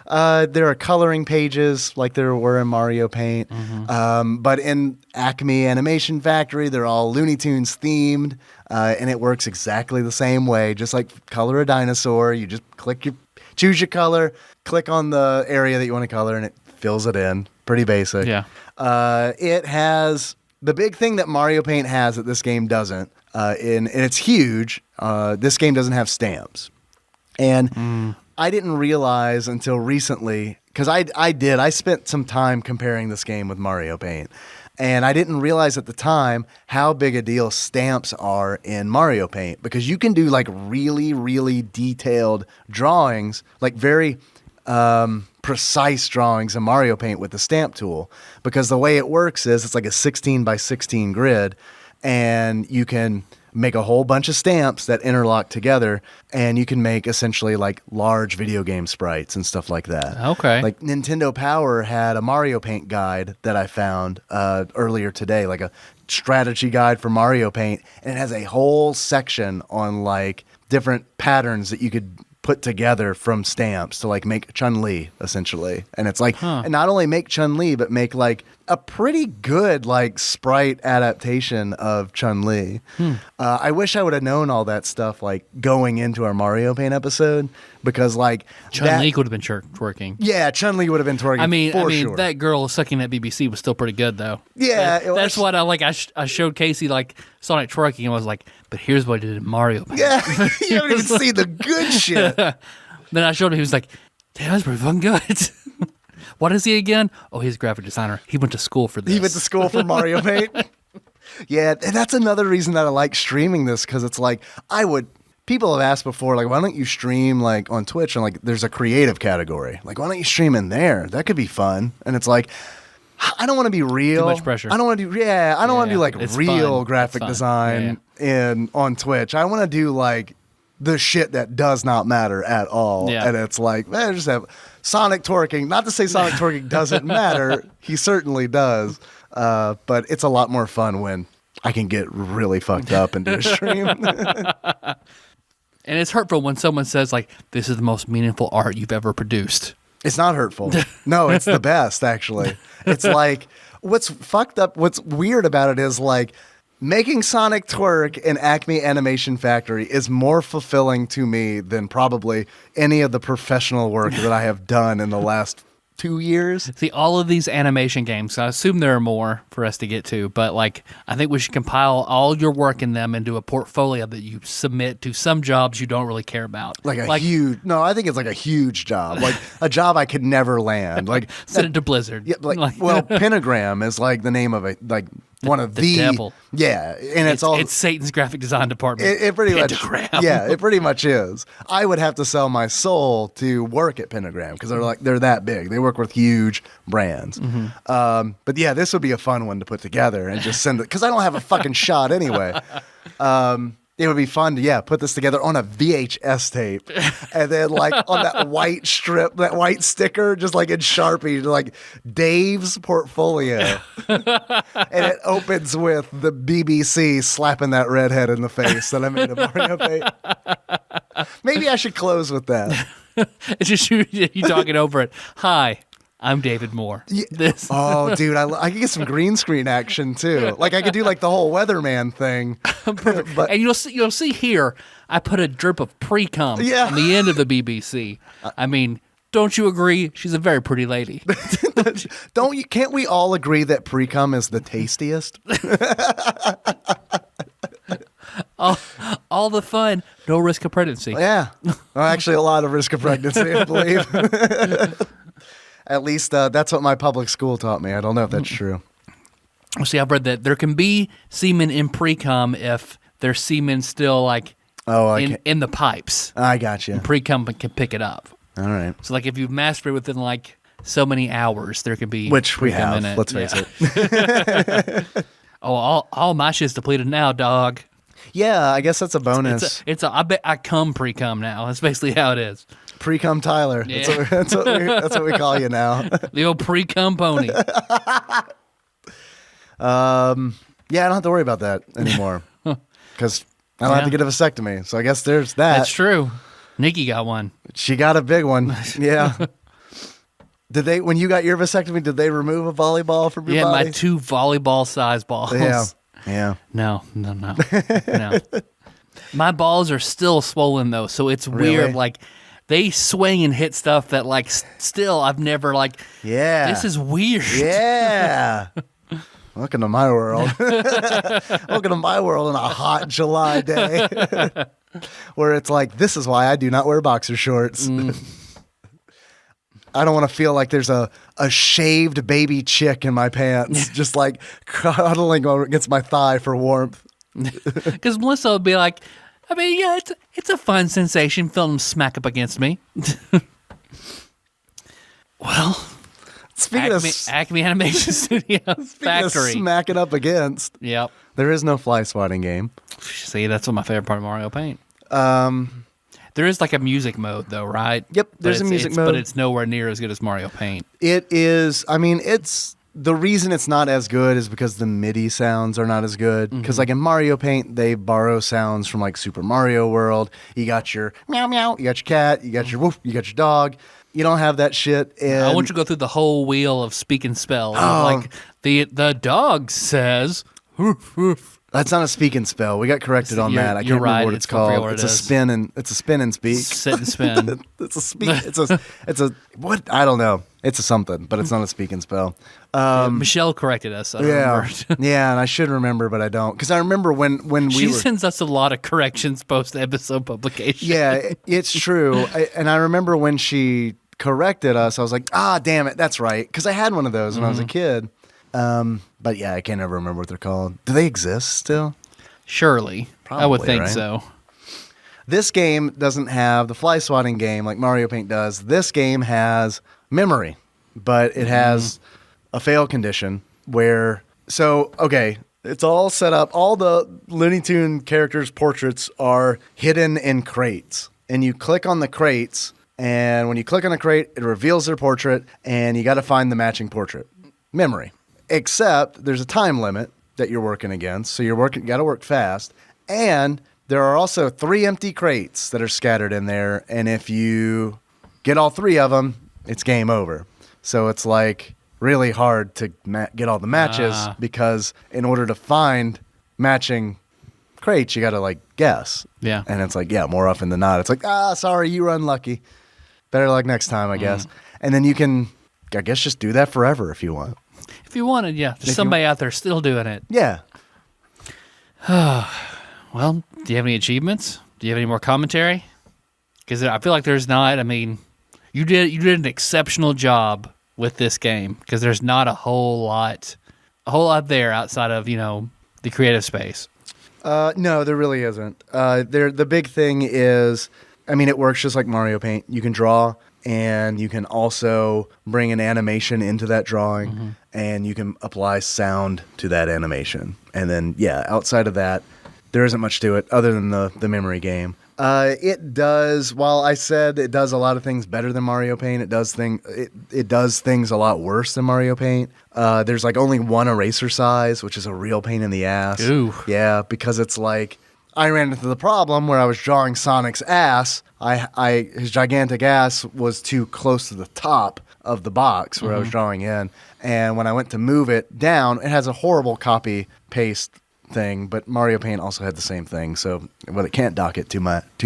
There are coloring pages like there were in Mario Paint, but in ACME Animation Factory, they're all Looney Tunes themed, and it works exactly the same way. Just like color a dinosaur, you just choose your color, click on the area that you want to color, and it fills it in. Pretty basic. Yeah. It has the big thing that Mario Paint has that this game doesn't, and it's huge. This game doesn't have stamps, and I didn't realize until recently, because I spent some time comparing this game with Mario Paint, and I didn't realize at the time how big a deal stamps are in Mario Paint, because you can do like really, really detailed drawings, like very precise drawings in Mario Paint with the stamp tool, because the way it works is it's like a 16 by 16 grid, and you can make a whole bunch of stamps that interlock together, and you can make essentially like large video game sprites and stuff like that. Okay. Like Nintendo Power had a Mario Paint guide that I found earlier today, like a strategy guide for Mario Paint, and it has a whole section on like different patterns that you could put together from stamps to like make Chun-Li essentially. And it's like, and not only make Chun-Li, but make like a pretty good like sprite adaptation of Chun-Li. I wish I would have known all that stuff like going into our Mario Paint episode, because like Chun-Li would have been twerking. Yeah, Chun-Li would have been twerking. I mean, sure. That girl sucking at BBC was still pretty good though. Yeah, that's what I like. I showed Casey like Sonic twerking, and I was like, but here's what I did in Mario Paint. Yeah, you haven't even seen the good shit. Then I showed him. He was like, "Damn, that's pretty fucking good." What is he again? Oh, he's a graphic designer. He went to school for this. He went to school for Mario Paint. Yeah, and that's another reason that I like streaming this, because it's like people have asked before, like, why don't you stream like on Twitch, and like there's a creative category. Like, why don't you stream in there? That could be fun. And it's like, I don't want to be real. Too much pressure. I don't want to do I don't want to do like real graphic design on Twitch. I want to do like the shit that does not matter at all. Yeah. And it's like, man, just have Sonic twerking. Not to say Sonic twerking doesn't matter. He certainly does. But it's a lot more fun when I can get really fucked up and do a stream. And it's hurtful when someone says like, this is the most meaningful art you've ever produced. It's not hurtful. No, it's the best, actually. It's like, what's fucked up, what's weird about it is like, making Sonic twerk in ACME Animation Factory is more fulfilling to me than probably any of the professional work that I have done in the last 2 years. See, all of these animation games, I assume there are more for us to get to, but like, I think we should compile all your work in them into a portfolio that you submit to some jobs you don't really care about. No, I think it's like a huge job, like a job I could never land. Like send it to Blizzard. Yeah, well, Pentagram is like the name of it, like one of the devil. Yeah, and it's Satan's graphic design department. It pretty Pentagram. much. Yeah, it pretty much is. I would have to sell my soul to work at Pentagram, because they're that big. They work with huge brands. But yeah, this would be a fun one to put together and just send it, because I don't have a fucking shot anyway. It would be fun to put this together on a VHS tape, and then like on that white strip, that white sticker, just like in Sharpie, like Dave's portfolio, and it opens with the BBC slapping that redhead in the face that I made a Mario Paint. Maybe I should close with that. It's just you talking over it. Hi, I'm David Moore. Yeah. Oh, dude, I could get some green screen action too. Like I could do like the whole weatherman thing. But, and you'll see here, I put a drip of pre-cum on the end of the BBC. I mean, don't you agree? She's a very pretty lady. Can't we all agree that pre-cum is the tastiest? All the fun, no risk of pregnancy. Yeah. Well, actually, a lot of risk of pregnancy, I believe. At least that's what my public school taught me. I don't know if that's true. See, I've read that there can be semen in pre-cum if there's semen still like in the pipes. I got you. Pre-cum can pick it up. All right. So like if you've masturbated within like so many hours, there could be which we have. in it. Let's face it. Oh, all my shit's depleted now, dog. Yeah, I guess that's a bonus. I bet I pre-cum now. That's basically how it is. Pre-cum Tyler. Yeah. That's what we call you now. The old pre-cum pony. Yeah, I don't have to worry about that anymore because I don't have to get a vasectomy. So I guess there's that. That's true. Nikki got one. She got a big one. Yeah. When you got your vasectomy, did they remove a volleyball from your body? Yeah, my 2 volleyball-sized balls. Yeah. No. My balls are still swollen, though, so it's weird. Like, they swing and hit stuff that, like, still I've never, like... Yeah. This is weird. Yeah. Welcome to my world. Welcome to my world on a hot July day where it's like, this is why I do not wear boxer shorts. I don't want to feel like there's a shaved baby chick in my pants, just like cuddling against my thigh for warmth. Because Melissa would be like, I mean, yeah, it's a fun sensation feeling them smack up against me. Well, speaking of ACME Animation Studios Factory. Smack it up against. Yep. There is no fly swatting game. See, that's what my favorite part of Mario Paint. There is like a music mode, though, right? Yep, there's a music mode. But it's nowhere near as good as Mario Paint. It is. I mean, the reason it's not as good is because the MIDI sounds are not as good. Because like in Mario Paint, they borrow sounds from like Super Mario World. You got your meow meow, you got your cat, you got your woof, you got your dog. You don't have that shit. And I want you to go through the whole wheel of speaking spells. Like the dog says, woof, woof. That's not a speak and spell. We got corrected on that. I can't remember what it's called. It's a spin and speak. Sit and spin. It's a speak. It's a what? I don't know. It's a something, but it's not a speak and spell. Michelle corrected us. I remember. Yeah, and I should remember, but I don't, because I remember when she sends us a lot of corrections post episode publication. Yeah, it's true. And I remember when she corrected us, I was like, damn it, that's right, because I had one of those when I was a kid. But yeah, I can't ever remember what they're called. Do they exist still? Surely. Probably, I would think right? so. This game doesn't have the fly swatting game like Mario Paint does. This game has memory, but it has a fail condition where... So, okay, it's all set up. All the Looney Tune characters' portraits are hidden in crates. And you click on the crates, and when you click on a crate, it reveals their portrait, and you got to find the matching portrait. Memory. Except there's a time limit that you're working against, so you got to work fast. And there are also 3 empty crates that are scattered in there, and if you get all 3 of them, it's game over. So it's like really hard to get all the matches because in order to find matching crates, you got to like guess. Yeah. And it's like, more often than not, it's like, sorry, you were unlucky. Better luck next time, I guess. And then you can, I guess, just do that forever if you want. If you wanted, yeah. There's somebody out there still doing it. Yeah. Well, do you have any achievements? Do you have any more commentary? Because I feel like there's not. I mean, you did an exceptional job with this game because there's not a whole lot there outside of, the creative space. No, there really isn't. The big thing is, I mean, it works just like Mario Paint. You can draw, and you can also bring an animation into that drawing, and you can apply sound to that animation. And then, outside of that, there isn't much to it other than the memory game. It does, while I said it does a lot of things better than Mario Paint, it does things a lot worse than Mario Paint. There's like only 1 eraser size, which is a real pain in the ass. Ooh. Yeah, because it's like, I ran into the problem where I was drawing Sonic's ass. His gigantic ass was too close to the top of the box where I was drawing in. And when I went to move it down, it has a horrible copy paste thing, but Mario Paint also had the same thing. So, well, it can't dock it too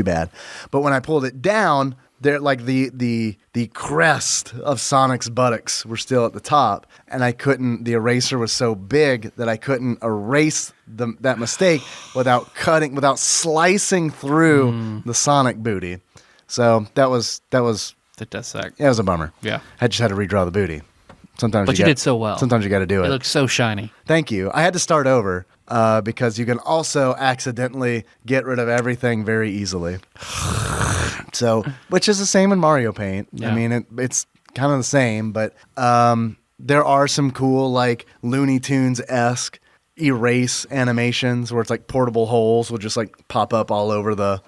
bad. But when I pulled it down, there, like the crest of Sonic's buttocks were still at the top, and the eraser was so big that I couldn't erase that mistake without slicing through the Sonic booty. So that does suck. Yeah, it was a bummer. Yeah, I just had to redraw the booty. But you did so well. Sometimes you got to do it. It looks so shiny. Thank you. I had to start over because you can also accidentally get rid of everything very easily. So, which is the same in Mario Paint. Yeah. I mean, it's kind of the same, but there are some cool, like, Looney Tunes-esque erase animations where it's like portable holes will just like pop up all over the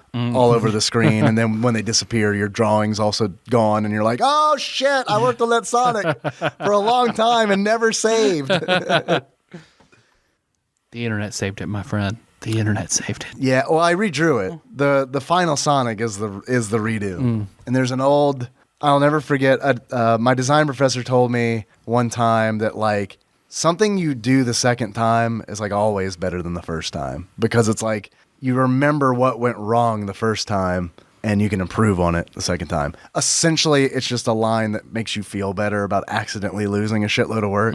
screen, and then when they disappear, your drawing's also gone, and you're like, oh shit, I worked on that Sonic for a long time and never saved. The internet saved it, my friend. The internet saved it. Yeah, well, I redrew it. The final Sonic is the redo, and there's an old. I'll never forget. My design professor told me one time that like something you do the second time is like always better than the first time, because it's like you remember what went wrong the first time and you can improve on it the second time. Essentially, it's just a line that makes you feel better about accidentally losing a shitload of work.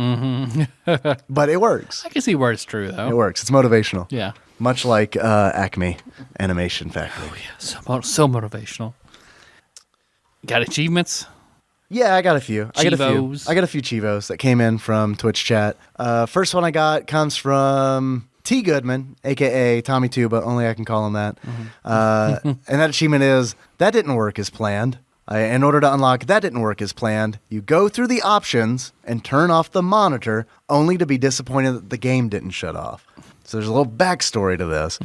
But it works. I can see where it's true, though. It works. It's motivational. Yeah. Much like ACME Animation Factory. Oh, yeah. So motivational. Got achievements? Yeah, I got a few. I got a few Chivos that came in from Twitch chat. First one I got comes from T. Goodman, a.k.a. Tommy Tuba, only I can call him that. And that achievement is, that didn't work as planned. In order to unlock that didn't work as planned, you go through the options and turn off the monitor, only to be disappointed that the game didn't shut off. So there's a little backstory to this.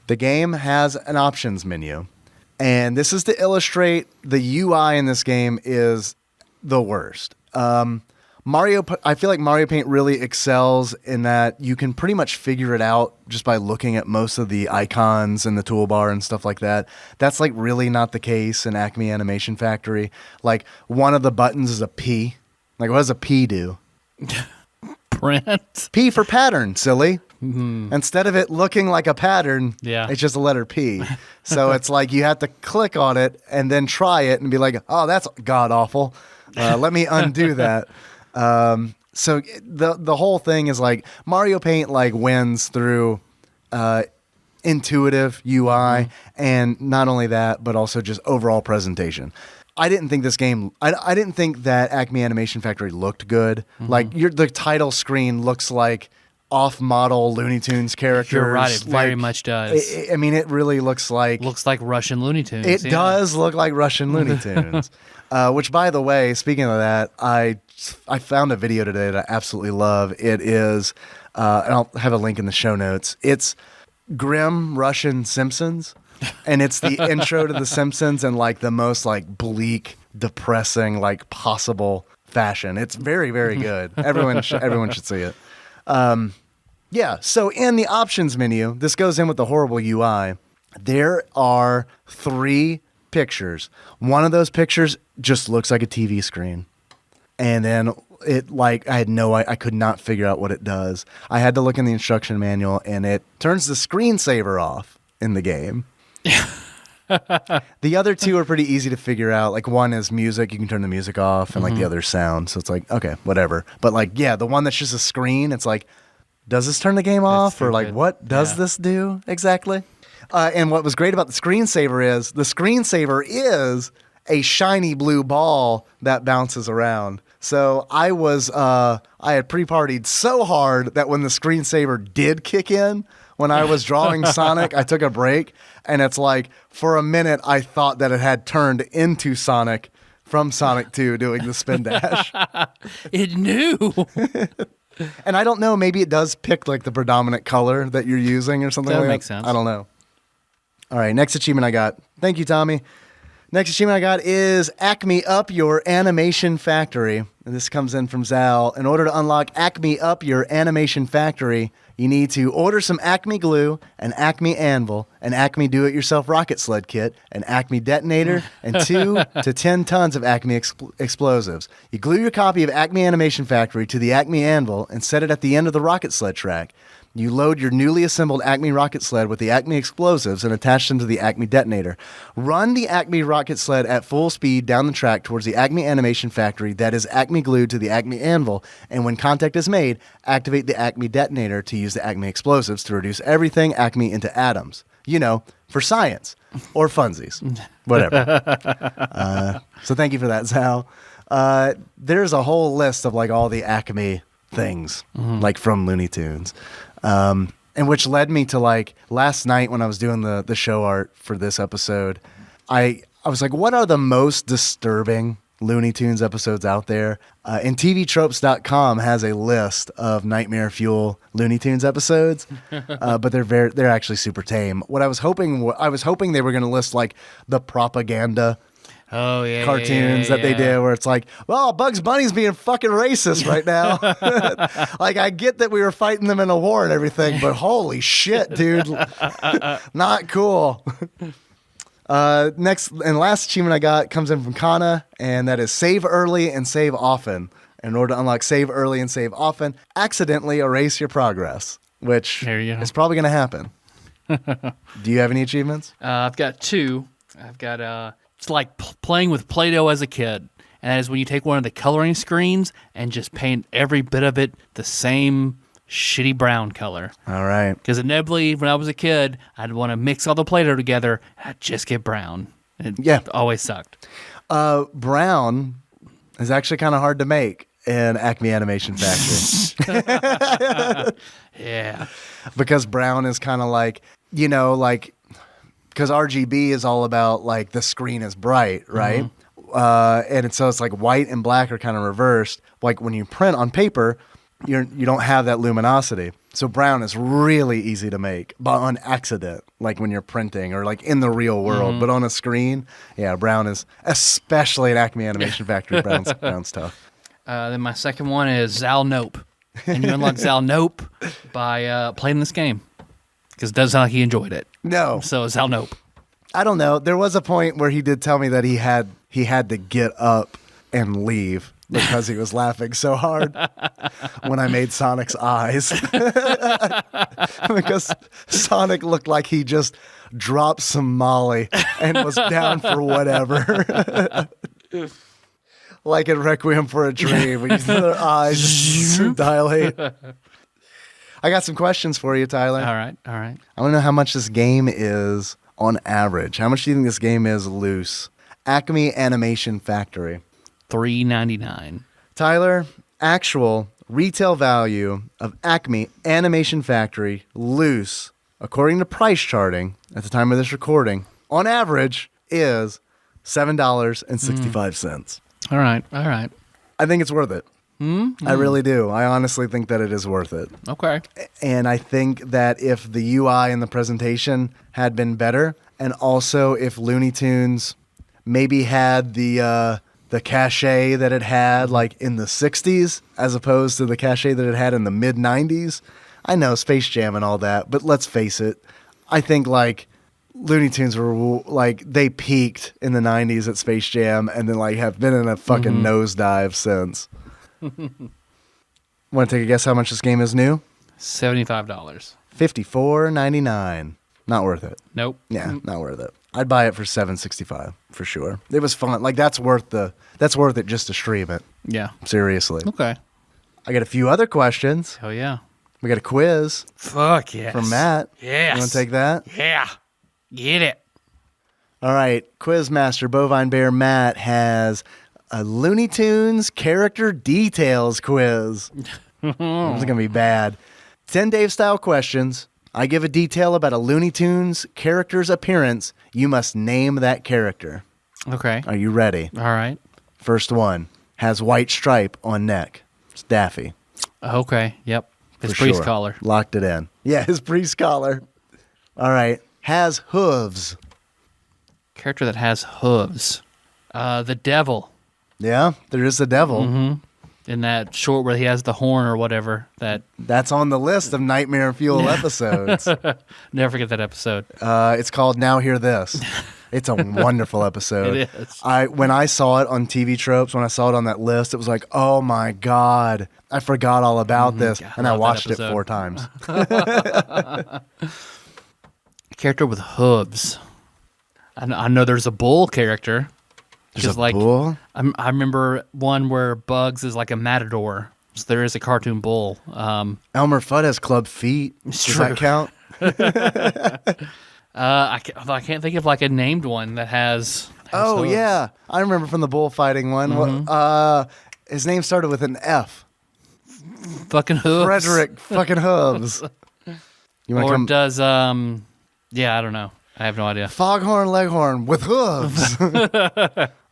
The game has an options menu. And this is to illustrate the UI in this game is the worst. I feel like Mario Paint really excels in that you can pretty much figure it out just by looking at most of the icons and the toolbar and stuff like that. That's like really not the case in ACME Animation Factory. Like one of the buttons is a P. Like what does a P do? Print. P for pattern, silly. Instead of it looking like a pattern, it's just a letter P. So it's like you have to click on it and then try it and be like, oh, that's god awful. Let me undo that. So the whole thing is like Mario Paint like wins through intuitive UI, and not only that, but also just overall presentation. I didn't think this game. I didn't think that ACME Animation Factory looked good. Like the title screen looks like off-model Looney Tunes characters. You're right, it very much does. I mean, it really looks like Russian Looney Tunes. It does look like Russian Looney Tunes. Which, by the way, speaking of that, I found a video today that I absolutely love. It is, and I'll have a link in the show notes. It's grim Russian Simpsons, and it's the intro to the Simpsons in like the most like bleak, depressing like possible fashion. It's very, very good. Everyone should see it. Yeah, so in the options menu, this goes in with the horrible UI. There are 3 pictures. One of those pictures just looks like a TV screen. And then I could not figure out what it does. I had to look in the instruction manual, and it turns the screensaver off in the game. The other 2 are pretty easy to figure out. Like one is music, you can turn the music off, and like the other sound. So it's like, okay, whatever. But like, yeah, the one that's just a screen, it's like, does this turn the game off? Or like, what does this do exactly? And what was great about the screensaver is a shiny blue ball that bounces around. So I had pre-partied so hard that when the screensaver did kick in, when I was drawing Sonic, I took a break, and it's like, for a minute, I thought that it had turned into Sonic from Sonic 2 doing the spin dash. It knew. And I don't know, maybe it does pick like the predominant color that you're using or something like that. That makes sense. I don't know. All right, next achievement I got. Thank you, Tommy. Next achievement I got is Acme Up Your Animation Factory. And this comes in from Zal. In order to unlock Acme Up Your Animation Factory, you need to order some Acme glue, an Acme anvil, an Acme do-it-yourself rocket sled kit, an Acme detonator, and 2 to 10 tons of Acme explosives. You glue your copy of Acme Animation Factory to the Acme anvil and set it at the end of the rocket sled track. You load your newly assembled Acme rocket sled with the Acme explosives and attach them to the Acme detonator. Run the Acme rocket sled at full speed down the track towards the Acme Animation Factory that is Acme glued to the Acme anvil, and when contact is made, activate the Acme detonator to use the Acme explosives to reduce everything Acme into atoms. You know, for science or funsies, whatever. So thank you for that, Zal. There's a whole list of like all the Acme things, like from Looney Tunes. And which led me to like last night when I was doing the show art for this episode, I was like, what are the most disturbing Looney Tunes episodes out there. And TVTropes.com has a list of Nightmare Fuel Looney Tunes episodes, but they're actually super tame. What I was hoping they were going to list like the propaganda cartoons that they did, where it's like, well, Bugs Bunny's being fucking racist right now. Like, I get that we were fighting them in a war and everything, but holy shit, dude, not cool. Next and last achievement I got comes in from Kana, and that is save early and save often. In order to unlock save early and save often, accidentally erase your progress, which is probably going to happen. Do you have any achievements? I've got 2. I've got it's like playing with Play-Doh as a kid, and that is when you take one of the coloring screens and just paint every bit of it the same shitty brown color. All right. Because inevitably, when I was a kid, I'd want to mix all the Play-Doh together, and I'd just get brown. It always sucked. Brown is actually kind of hard to make in ACME Animation Factory. Yeah. Because brown is kind of like, because RGB is all about like the screen is bright, right? Mm-hmm. So it's like white and black are kind of reversed. Like when you print on paper, you don't have that luminosity. So brown is really easy to make, but on accident, like when you're printing or like in the real world. Mm-hmm. But on a screen, brown is, especially at Acme Animation Factory, brown's tough. Then my second one is Zal Nope. And you unlock Zal Nope by playing this game. Because it does sound like he enjoyed it. No. So Zal Nope. I don't know. There was a point where he did tell me that he had to get up and leave because he was laughing so hard when I made Sonic's eyes. Because Sonic looked like he just dropped some Molly and was down for whatever. Like in Requiem for a Dream, when you see their eyes just dilate. I got some questions for you, Tyler. All right. I want to know how much this game is on average. How much do you think this game is loose? Acme Animation Factory. $3.99. Tyler, actual retail value of Acme Animation Factory loose, according to price charting at the time of this recording, on average is $7.65. All right. I think it's worth it. I really do. I honestly think that it is worth it. Okay. And I think that if the UI and the presentation had been better, and also if Looney Tunes maybe had the cachet that it had like in the 60s as opposed to the cachet that it had in the mid 90s. I know Space Jam and all that, but let's face it. I think like Looney Tunes were like they peaked in the 90s at Space Jam and then like have been in a fucking nosedive since. Want to take a guess how much this game is new? $75. $54.99. Not worth it. Nope. Yeah, not worth it. I'd buy it for $7.65 for sure. It was fun. Like that's worth it just to stream it. Yeah. Seriously. Okay. I got a few other questions. Oh yeah. We got a quiz. Fuck yes. From Matt. Yes. You want to take that? Yeah. Get it. All right. Quizmaster Bovine Bear Matt has a Looney Tunes character details quiz. This is going to be bad. 10 Dave style questions. I give a detail about a Looney Tunes character's appearance. You must name that character. Okay. Are you ready? All right. First one. Has white stripe on neck. It's Daffy. Okay. Yep. His For priest sure. collar. Locked it in. Yeah, his priest collar. All right. Has hooves. Character that has hooves. The devil. Yeah, there is the devil. Mm-hmm. In that short where he has the horn or whatever. That's on the list of Nightmare Fuel episodes. Never forget that episode. It's called Now Hear This. It's a wonderful episode. It is. When I saw it on TV Tropes, when I saw it on that list, it was like, oh my God, I forgot all about this. God, and I watched it 4 times. Character with hooves. I know there's a bull character. There's a bull? I remember one where Bugs is like a matador. So there is a cartoon bull. Elmer Fudd has club feet. Does that count? I can't think of like a named one that has hooves. Yeah. I remember from the bullfighting one. Mm-hmm. His name started with an F. Fucking hooves. Frederick fucking Hooves. Does, I don't know. I have no idea. Foghorn Leghorn with hooves. All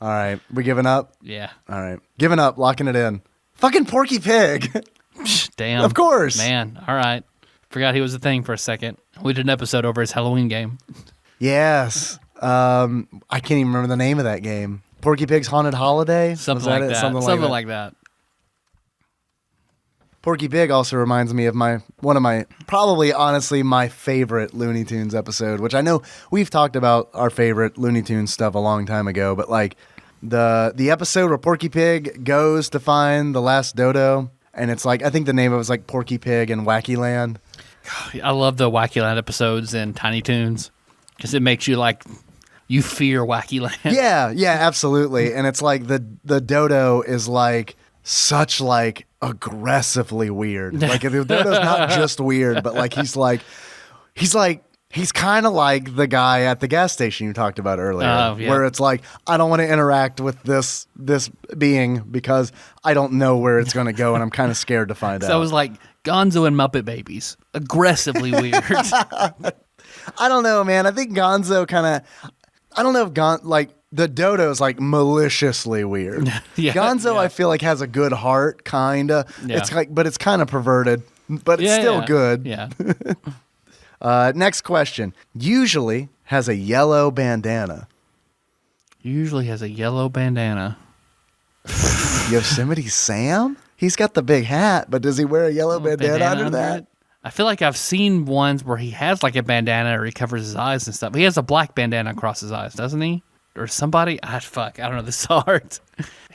right. We giving up? Yeah. All right. Giving up. Locking it in. Fucking Porky Pig. Damn. Of course. Man. All right. Forgot he was a thing for a second. We did an episode over his Halloween game. Yes. I can't even remember the name of that game. Porky Pig's Haunted Holiday? Something like that. Something like that. Porky Pig also reminds me of one of my probably honestly my favorite Looney Tunes episode, which I know we've talked about our favorite Looney Tunes stuff a long time ago, but like the episode where Porky Pig goes to find the last dodo, and it's like I think the name of it was like Porky Pig and Wacky Land. I love the Wacky Land episodes and Tiny Toons because it makes you like you fear Wacky Land. Yeah, absolutely. And it's like the dodo is like such like aggressively weird. Like the dodo's not just weird, but like he's kind of like the guy at the gas station you talked about earlier, where it's like I don't want to interact with this being because I don't know where it's going to go, and I'm kind of scared to find out. So it was like Gonzo and Muppet Babies, aggressively weird. I don't know, man. I think Gonzo kind of. I don't know if the dodo's like maliciously weird. Gonzo, I feel like has a good heart, kinda. Yeah. It's like, but it's kind of perverted, but it's still good. Yeah. Next question. Usually has a yellow bandana. Yosemite Sam? He's got the big hat, but does he wear a yellow bandana under that? I feel like I've seen ones where he has like a bandana or he covers his eyes and stuff. He has a black bandana across his eyes, doesn't he? Or somebody? I don't know. This is hard.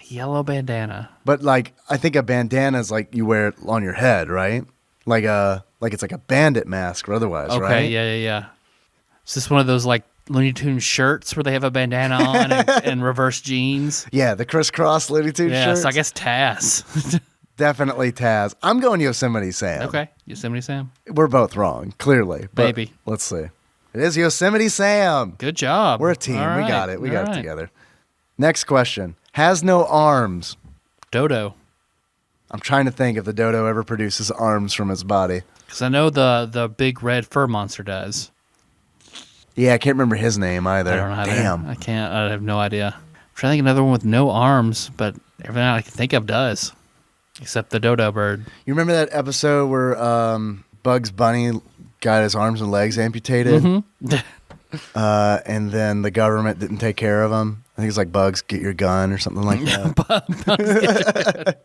Yellow bandana. But like, I think a bandana is like you wear it on your head, right? Like it's like a bandit mask or otherwise, right? Okay, yeah. Is this one of those like Looney Tunes shirts where they have a bandana on and reverse jeans? Yeah, the crisscross Looney Tunes shirts. Yeah, so I guess Taz. Definitely Taz. I'm going Yosemite Sam. Okay, Yosemite Sam. We're both wrong, clearly. Maybe. Let's see. It is Yosemite Sam. Good job. We're a team. We got it. We got it together. Next question. Has no arms. Dodo. I'm trying to think if the dodo ever produces arms from its body. Because I know the big red fur monster does. Yeah, I can't remember his name either. I don't know how Damn. I can't. I have no idea. I'm trying to think of another one with no arms, but everything I can think of does. Except the dodo bird. You remember that episode where Bugs Bunny got his arms and legs amputated? Mm-hmm. And then the government didn't take care of him? I think it's like, Bugs, get your gun or something like that.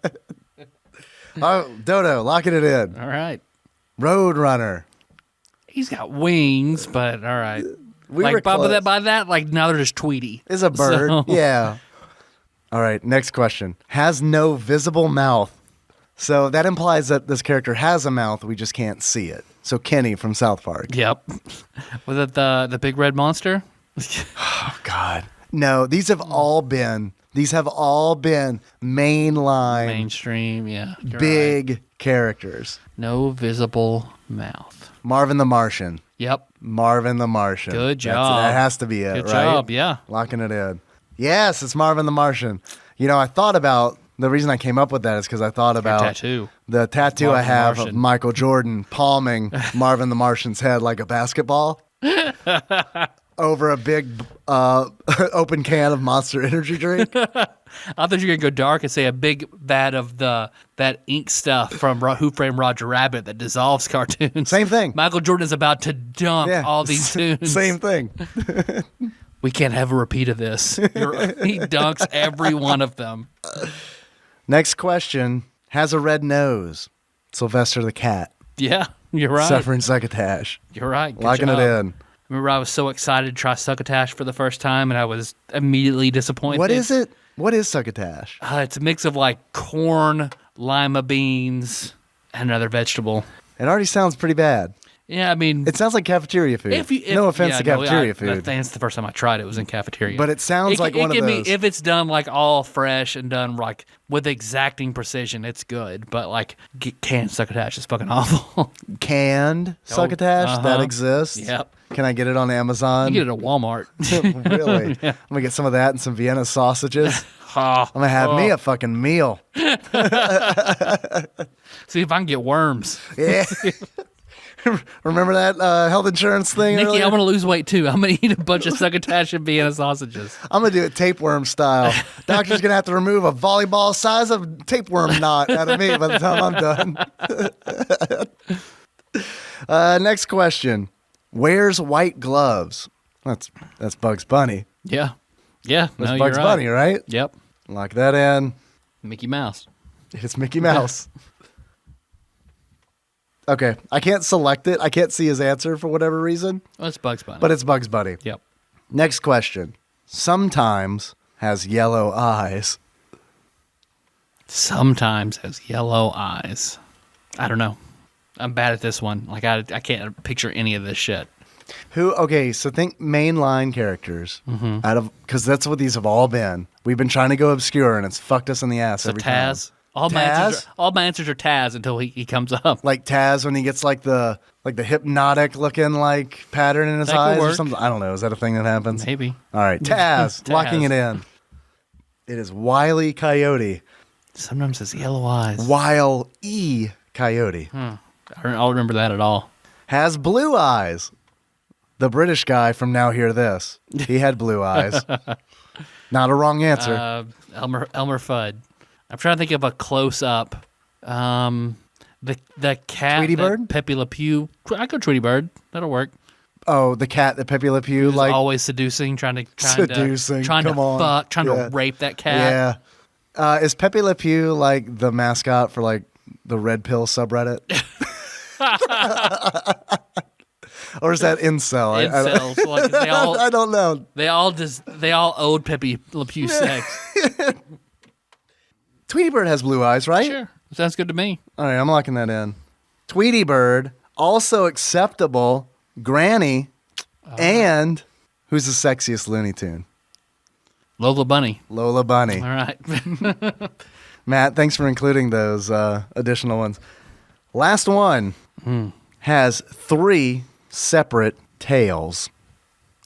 Oh, Dodo, locking it in. All right. Roadrunner. He's got wings, but all right. We like were close. by that, like now they're just Tweety. It's a bird. So. Yeah. All right, next question. Has no visible mouth. So that implies that this character has a mouth, we just can't see it. So Kenny from South Park. Yep. Was it the big red monster? Oh, God. No, these have all been mainline. Mainstream, yeah. Big characters. No visible mouth. Marvin the Martian. Yep. Marvin the Martian. Good job. That has to be it, Good right? job, yeah. Locking it in. Yes, it's Marvin the Martian. You know, I thought about, the reason I came up with that is because I thought about the tattoo I have of Michael Jordan palming Marvin the Martian's head like a basketball over a big open can of Monster Energy drink. I thought you were going to go dark and say a big vat of that ink stuff from Who Framed Roger Rabbit that dissolves cartoons. Same thing. Michael Jordan's about to dump all these tunes. Same thing. We can't have a repeat of this. He dunks every one of them. Next question. Has a red nose. Sylvester the cat. Yeah, you're right. Suffering succotash. You're right. Good Locking job. it in. Remember, I was so excited to try succotash for the first time, and I was immediately disappointed. What is it? What is succotash? It's a mix of like corn, lima beans, and another vegetable. It already sounds pretty bad. Yeah, I mean... It sounds like cafeteria food. No offense to cafeteria food. That's the first time I tried it. It was in cafeteria. But it sounds like one of those... If it's done like all fresh and done like with exacting precision, it's good. But like canned succotash is fucking awful. Canned succotash? That exists? Yep. Can I get it on Amazon? You get it at Walmart. Really? Yeah. I'm going to get some of that and some Vienna sausages. I'm going to have me a fucking meal. See if I can get worms. Yeah. Remember that health insurance thing? Nikki, earlier? I want to lose weight too. I'm going to eat a bunch of succotash and Vienna sausages. I'm going to do it tapeworm style. Doctor's going to have to remove a volleyball size of tapeworm knot out of me by the time I'm done. Next question. Wears white gloves? That's Bugs Bunny. Yeah. Yeah. That's no, Bugs you're Bunny, right? Yep. Lock that in. Mickey Mouse. It's Mickey Mouse. Okay. I can't select it. I can't see his answer for whatever reason. Well, it's Bugs Bunny. But it's Bugs Bunny. Yep. Next question. Sometimes has yellow eyes. Sometimes has yellow eyes. I don't know. I'm bad at this one. Like I can't picture any of this shit. Okay, so think mainline characters because that's what these have all been. We've been trying to go obscure and it's fucked us in the ass every Taz. time. All my answers are Taz until he comes up. Like Taz when he gets like the hypnotic looking like pattern in his eyes or something. I don't know. Is that a thing that happens? Maybe. All right, Taz, Taz. locking it in. It is Wile E. Coyote. Sometimes it's yellow eyes. Wile E. Coyote. I don't remember that at all. Has blue eyes. The British guy from Now Hear This. He had blue eyes. Not a wrong answer. Elmer Fudd. I'm trying to think of a close up. The cat. Tweety Bird? Pepe Le Pew. I go Tweety Bird. That'll work. Oh, the cat that Pepe Le Pew like always seducing, trying to fuck, trying to rape that cat. Yeah. Is Pepe Le Pew like the mascot for like the Red Pill subreddit? Or is that incel? Incels. Like they all, I don't know. They all owed Pepe Le Pew sex. Tweety Bird has blue eyes, right? Sure. Sounds good to me. All right, I'm locking that in. Tweety Bird, also acceptable. Granny, and who's the sexiest Looney Tune? Lola Bunny. Lola Bunny. All right. Matt, thanks for including those additional ones. Last one has 3 separate tails.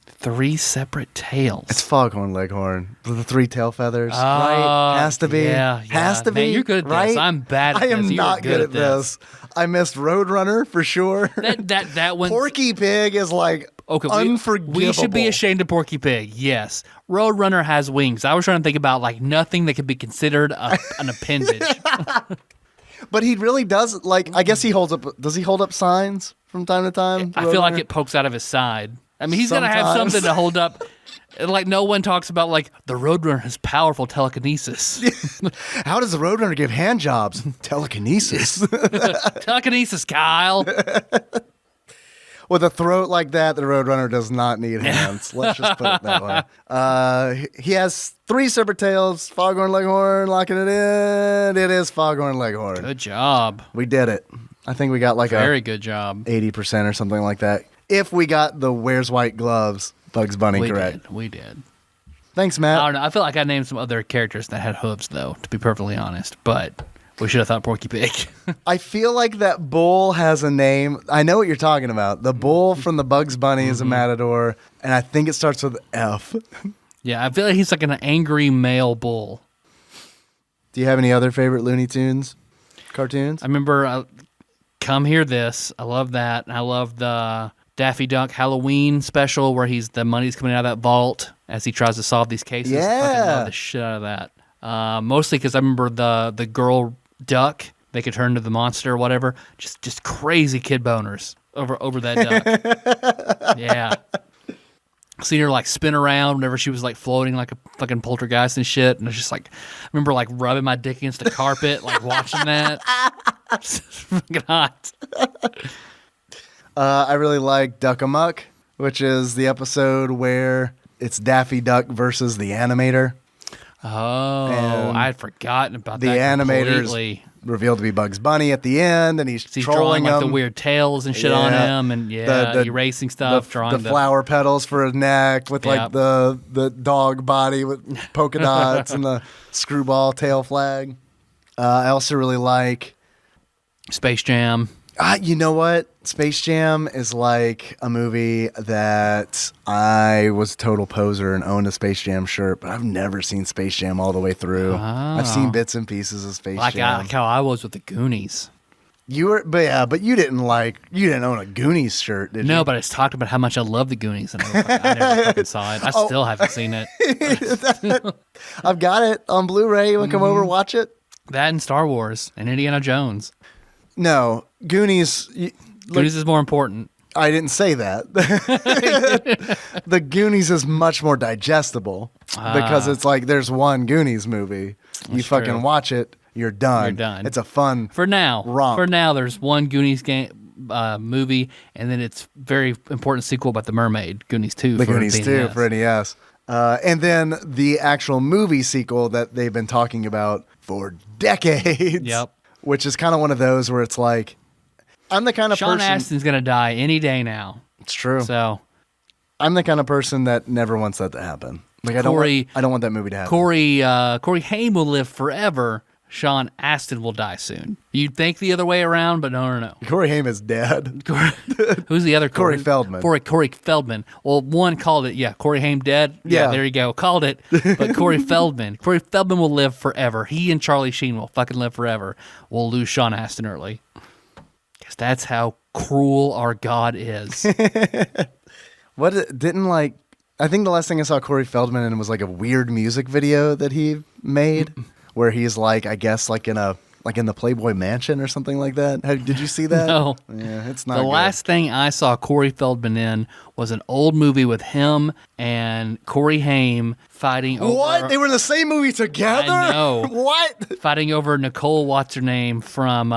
3 separate tails. It's Foghorn Leghorn. The 3 tail feathers, right? Has to be. Yeah. Has to be. Man, you're good at right? this. I'm bad at I this. am not good at this. I missed Roadrunner for sure. That one. Porky Pig is like unforgivable. We should be ashamed of Porky Pig. Yes. Roadrunner has wings. I was trying to think about like nothing that could be considered an appendage. But he really does. Like, I guess he holds up. Does he hold up signs from time to time? I feel like it pokes out of his side. I mean, he's got to have something to hold up. Like, no one talks about, like, the Roadrunner has powerful telekinesis. How does the Roadrunner give hand jobs? Telekinesis. Telekinesis, Kyle. With a throat like that, the Roadrunner does not need hands. Let's just put it that way. He has 3 separate tails. Foghorn Leghorn, locking it in. It is Foghorn Leghorn. Good job. We did it. I think we got like very good job. 80% or something like that. If we got the Where's White Gloves, Bugs Bunny correct. We did. Thanks, Matt. I don't know. I feel like I named some other characters that had hooves, though, to be perfectly honest. But we should have thought Porky Pig. I feel like that bull has a name. I know what you're talking about. The bull from the Bugs Bunny is a matador, and I think it starts with F. Yeah, I feel like he's like an angry male bull. Do you have any other favorite Looney Tunes cartoons? I remember Come Hear This. I love that. I love the Daffy Duck Halloween special where the money's coming out of that vault as he tries to solve these cases. Yeah. I fucking love the shit out of that. Mostly because I remember the girl duck, they could turn into the monster or whatever. Just crazy kid boners over that duck. Yeah. Seen her like spin around whenever she was like floating like a fucking poltergeist and shit. And it's just like, I remember like rubbing my dick against the carpet, like watching that. It's fucking hot. I really like Duck-a-Muck, which is the episode where it's Daffy Duck versus the animator. Oh, and I had forgotten about the that animator's completely. Revealed to be Bugs Bunny at the end, and he's drawing like them. the weird tails and shit on him, and erasing stuff, drawing the flower petals for a neck with like the dog body with polka dots and the screwball tail flag. I also really like Space Jam. You know what? Space Jam is like a movie that I was a total poser and owned a Space Jam shirt, but I've never seen Space Jam all the way through. I've seen bits and pieces of Space Jam. Like how I was with the Goonies. But you didn't own a Goonies shirt, did you? No, but I talked about how much I love the Goonies, and I never fucking saw it. I still haven't seen it. I've got it on Blu-ray. You want to come over and watch it? That and Star Wars and Indiana Jones. No, Goonies. Goonies is more important. I didn't say that. The Goonies is much more digestible because it's like there's one Goonies movie. You fucking true. watch it. You're done. You're done. It's a fun For now. romp. For now, there's one Goonies movie, and then it's very important sequel about the mermaid, Goonies 2. The for Goonies the 2 NES. for NES. And then the actual movie sequel that they've been talking about for decades. Yep. Which is kind of one of those where it's like, I'm the kind of Sean person. Astin's going to die any day now. It's true. So I'm the kind of person that never wants that to happen. Like I don't want that movie to happen. Corey Haim will live forever. Sean Astin will die soon. You'd think the other way around, but no. Corey Haim is dead. Who's the other Corey Feldman. Corey Feldman. Well, one called it, Corey Haim dead. Yeah, there you go. Called it. But Corey Feldman. Corey Feldman will live forever. He and Charlie Sheen will fucking live forever. We'll lose Sean Astin early. Because that's how cruel our God is. I think the last thing I saw Corey Feldman in was like a weird music video that he made where he's like, I guess like in the Playboy Mansion or something like that. Did you see that? No. Yeah, it's not The good. last thing I saw Corey Feldman in was an old movie with him and Corey Haim fighting over... What? They were in the same movie together? I know. What? Fighting over Nicole, what's her name, from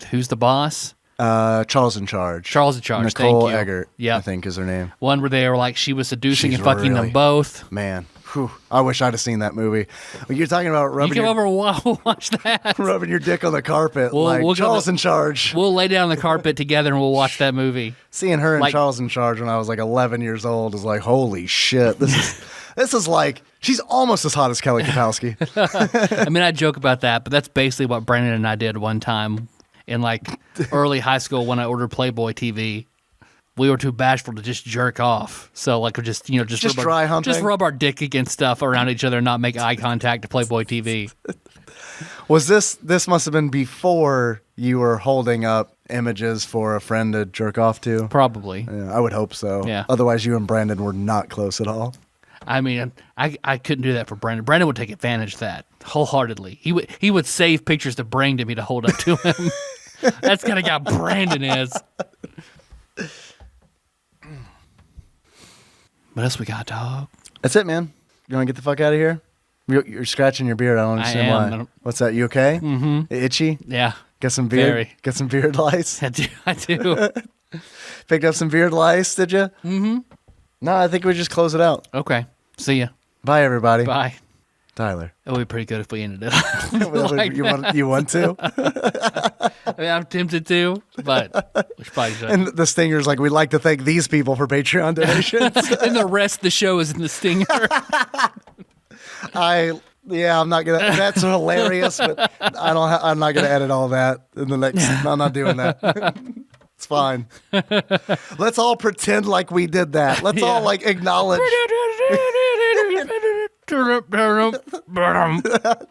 Who's the Boss? Charles in Charge. Charles in Charge, Nicole thank you. Eggert, Yep. I think is her name. One where they were like, she was seducing She's and fucking really- them both. Man, whew, I wish I'd have seen that movie. You're talking about You rubbing, come over and watch that. rubbing your dick on the carpet We'll go Charles to- in Charge. We'll lay down on the carpet together and we'll watch that movie. Seeing her in like- Charles in Charge when I was like 11 years old is like, holy shit. This is like, she's almost as hot as Kelly Kapowski. I mean, I joke about that, but that's basically what Brandon and I did one time in like early high school when I ordered Playboy TV. We were too bashful to just jerk off. So like just dry humping? Just rub our dick against stuff around each other and not make eye contact to Playboy TV. Was this must have been before you were holding up images for a friend to jerk off to? Probably. Yeah, I would hope so. Yeah. Otherwise, you and Brandon were not close at all. I mean, I couldn't do that for Brandon. Brandon would take advantage of that wholeheartedly. He would save pictures to bring to me to hold up to him. That's kind of how Brandon is. What else we got, dog? That's it, man. You want to get the fuck out of here? You're scratching your beard. I don't understand am. why. What's that? You okay? Mm-hmm. Itchy? Yeah. Got some beard? Very. Got some beard lice? I do. Picked up some beard lice, did you? Mm-hmm. No, I think we just close it out. Okay. See ya. Bye, everybody. Bye. Tyler. It would be pretty good if we ended it like you want to? I mean, I'm tempted to, but we should probably shouldn't. And the Stinger's like, we'd like to thank these people for Patreon donations. And the rest of the show is in the stinger. I'm not gonna. That's hilarious, but I'm not gonna edit all that in the next. I'm not doing that. It's fine. Let's all pretend like we did that. Let's all like acknowledge.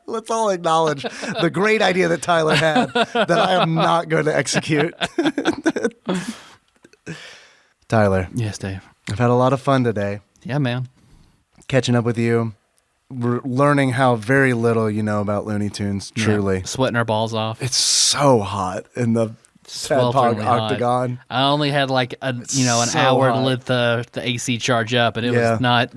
Let's all acknowledge the great idea that Tyler had that I am not going to execute. Tyler. Yes, Dave. I've had a lot of fun today. Yeah, man. Catching up with you. We're learning how very little you know about Looney Tunes, truly. Yeah. Sweating our balls off. It's so hot in the TADPOG Swelteringly hot. octagon. I only had like an so hour to hot. let the AC charge up, and it was not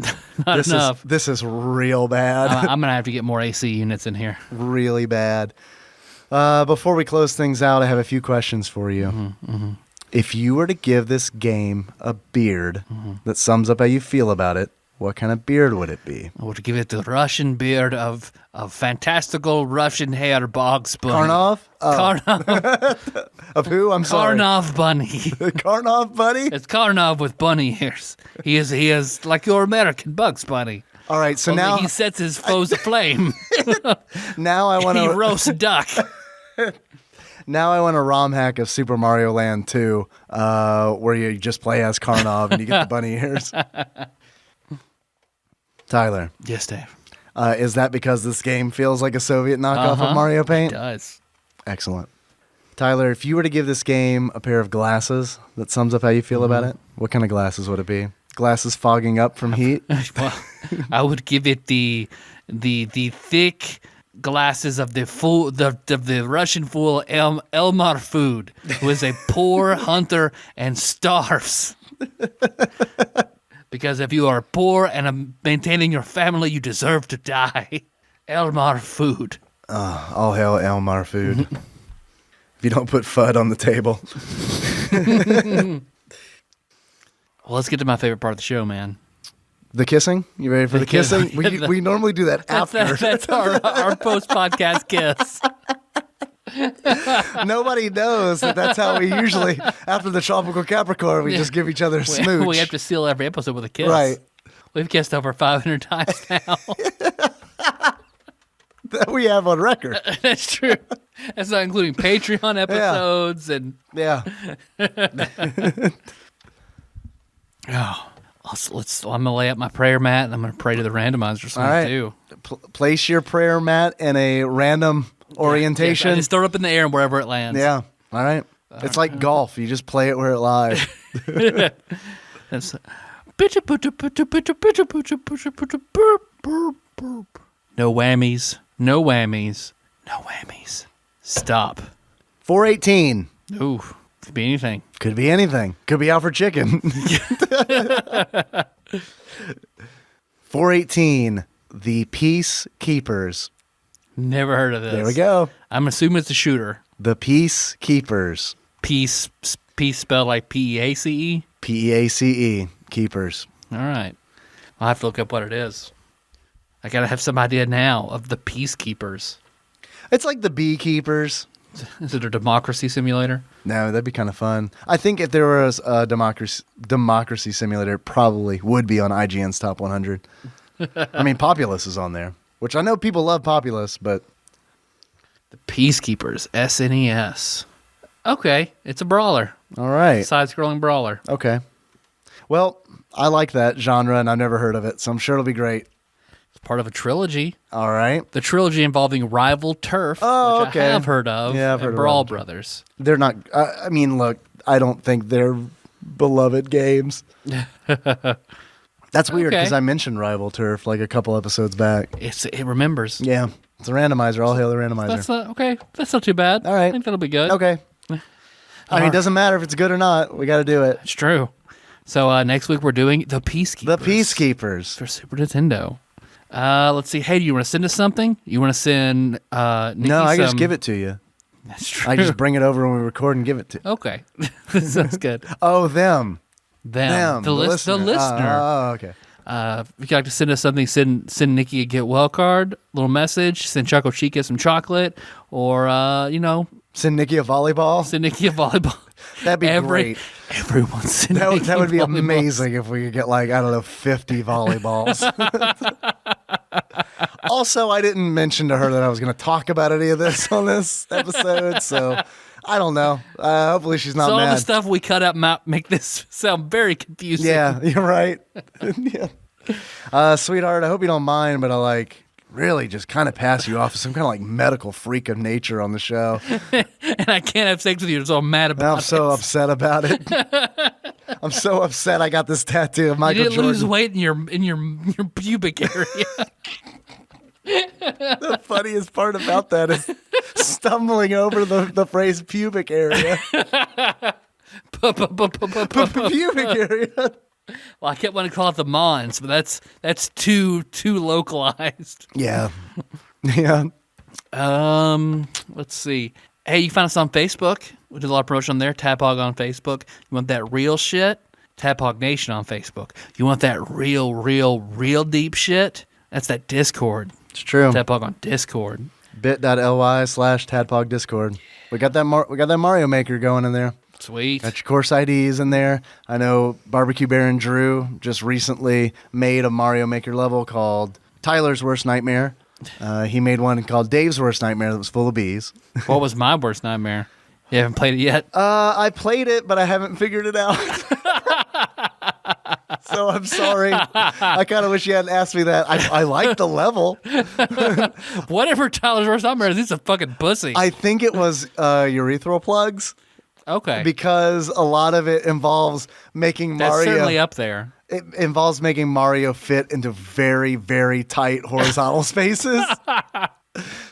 enough. This is real bad. I'm gonna have to get more AC units in here. Really bad. Before we close things out, I have a few questions for you. Mm-hmm. If you were to give this game a beard that sums up how you feel about it, what kind of beard would it be? I would give it the Russian beard of fantastical Russian hair Bugs Bunny. Karnov? Karnov. Of who? I'm sorry. Karnov Bunny. Karnov, buddy? It's Karnov with bunny ears. He is like your American Bugs Bunny. All right, so Only now he sets his foes aflame. I want He to roasts duck. now I want a ROM hack of Super Mario Land 2 where you just play as Karnov and you get the bunny ears. Tyler. Yes, Dave. Is that because this game feels like a Soviet knockoff of Mario Paint? It does. Excellent. Tyler, if you were to give this game a pair of glasses that sums up how you feel about it, what kind of glasses would it be? Glasses fogging up from heat? Well, I would give it the thick glasses of the Russian fool Elmar Food, who is a poor hunter and starves. Because if you are poor and maintaining your family, you deserve to die. Elmar Food. All hail Elmar Food. If you don't put FUD on the table. Well, let's get to my favorite part of the show, man. The kissing? You ready for the kissing? We normally do that after. That's our post-podcast kiss. Nobody knows that's how we usually, after the Tropical Capricorn, we just give each other a smooch. We have to seal every episode with a kiss. Right. We've kissed over 500 times now. That we have on record. That's true. That's not including Patreon episodes and... Yeah. I'm gonna lay up my prayer mat and I'm gonna pray to the randomizer. All right. Too. Place your prayer mat in a random orientation. Yeah, just throw it up in the air and wherever it lands. Yeah. All right. It's like golf. You just play it where it lies. That's no whammies. No whammies. No whammies. Stop. 418. Ooh, could be anything. Could be anything. Could be Alfred Chicken. 418. The Peacekeepers. Never heard of this. There we go. I'm assuming it's a shooter. The Peacekeepers. Peace spelled like P-E-A-C-E? P-E-A-C-E. Keepers. All right. I'll have to look up what it is. I got to have some idea now of the Peacekeepers. It's like the Beekeepers. Is it a democracy simulator? No, that'd be kind of fun. I think if there was a democracy simulator, it probably would be on IGN's Top 100. I mean, Populous is on there, which I know people love Populous, but... The Peacekeepers, SNES. Okay, it's a brawler. All right. Side-scrolling brawler. Okay. Well, I like that genre, and I've never heard of it, so I'm sure it'll be great. It's part of a trilogy. All right. The trilogy involving Rival Turf, which I have heard of, yeah, I've heard and of Brawl Rival Brothers. They're not... I mean, look, I don't think they're beloved games. That's weird, because I mentioned Rival Turf like a couple episodes back. It remembers. Yeah. It's a randomizer. All hail the randomizer. That's not too bad. All right. I think that'll be good. Okay. I mean, it doesn't matter if it's good or not. We got to do it. It's true. So next week we're doing The Peacekeepers. The Peacekeepers. For Super Nintendo. Let's see. Hey, do you want to send us something? You want to send Nikki No, I just give it to you. That's true. I just bring it over when we record and give it to you. Okay. Sounds good. Oh, them. The listener. Oh, okay. If you'd like to send us something, send Nikki a get well card, little message, send Choco Chica some chocolate, or, send Nikki a volleyball. Send Nikki a volleyball. That'd be great. Everyone send Nikki that would be volleyballs. amazing if we could get 50 volleyballs. Also, I didn't mention to her that I was going to talk about any of this on this episode, so I don't know. Hopefully she's not mad. All the stuff we cut out might make this sound very confusing. Yeah, you're right. Yeah. Sweetheart, I hope you don't mind, but I really just kind of pass you off as some kind of medical freak of nature on the show. And I can't have sex with you, so I'm mad about it. I'm so upset about it. I'm so upset I got this tattoo of Michael Jordan. You didn't lose weight in your pubic area. The funniest part about that is stumbling over the phrase pubic area. Pubic area. Well, I kept wanting to call it the Mons, but that's too localized. Yeah. Yeah. Let's see. Hey, you find us on Facebook. We did a lot of promotion on there. TADPOG on Facebook. You want that real shit? TADPOG Nation on Facebook. You want that real deep shit? That's that Discord. It's true. TADPOG on Discord. bit.ly/TADPOG Discord. We got that Mario Maker going in there. Sweet. Got your course IDs in there. I know Barbecue Baron Drew just recently made a Mario Maker level called Tyler's Worst Nightmare. He made one called Dave's Worst Nightmare that was full of bees. What was my worst nightmare? You haven't played it yet? I played it, but I haven't figured it out. So I'm sorry. I kind of wish you hadn't asked me that. I like the level. Whatever Tyler's worst nightmare is, he's a fucking pussy. I think it was urethral plugs. Okay. Because a lot of it involves making Mario. That's certainly up there. It involves making Mario fit into very, very tight horizontal spaces.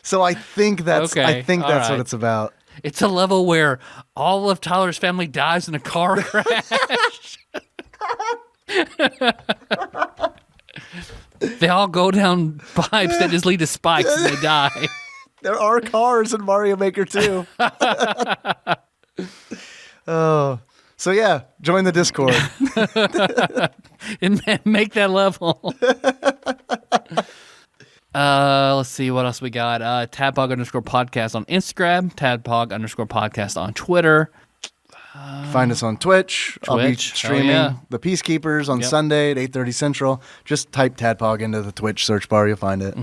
So I think that's okay. What it's about. It's a level where all of Tyler's family dies in a car crash. They all go down pipes that just lead to spikes and they die. There are cars in Mario Maker too. Oh, so yeah, join the Discord and make that level. Let's see what else we got. TADPOG_podcast on Instagram, TADPOG_podcast on Twitter. Find us on Twitch. I'll be streaming The Peacekeepers on Sunday at 8:30 Central. Just type TADPOG into the Twitch search bar, you'll find it.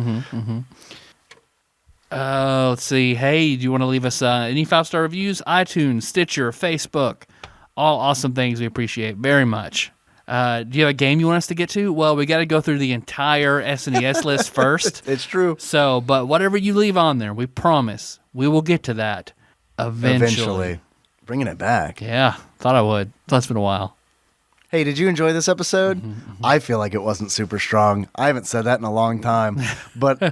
Let's see. Hey, do you want to leave us any 5-star reviews? iTunes, Stitcher, Facebook. All awesome things we appreciate very much. Do you have a game you want us to get to? Well, we got to go through the entire SNES list first. It's true. So, but whatever you leave on there, we promise we will get to that eventually. Bringing it back. Yeah, thought I would. It's been a while. Hey, did you enjoy this episode? I feel like it wasn't super strong. I haven't said that in a long time, but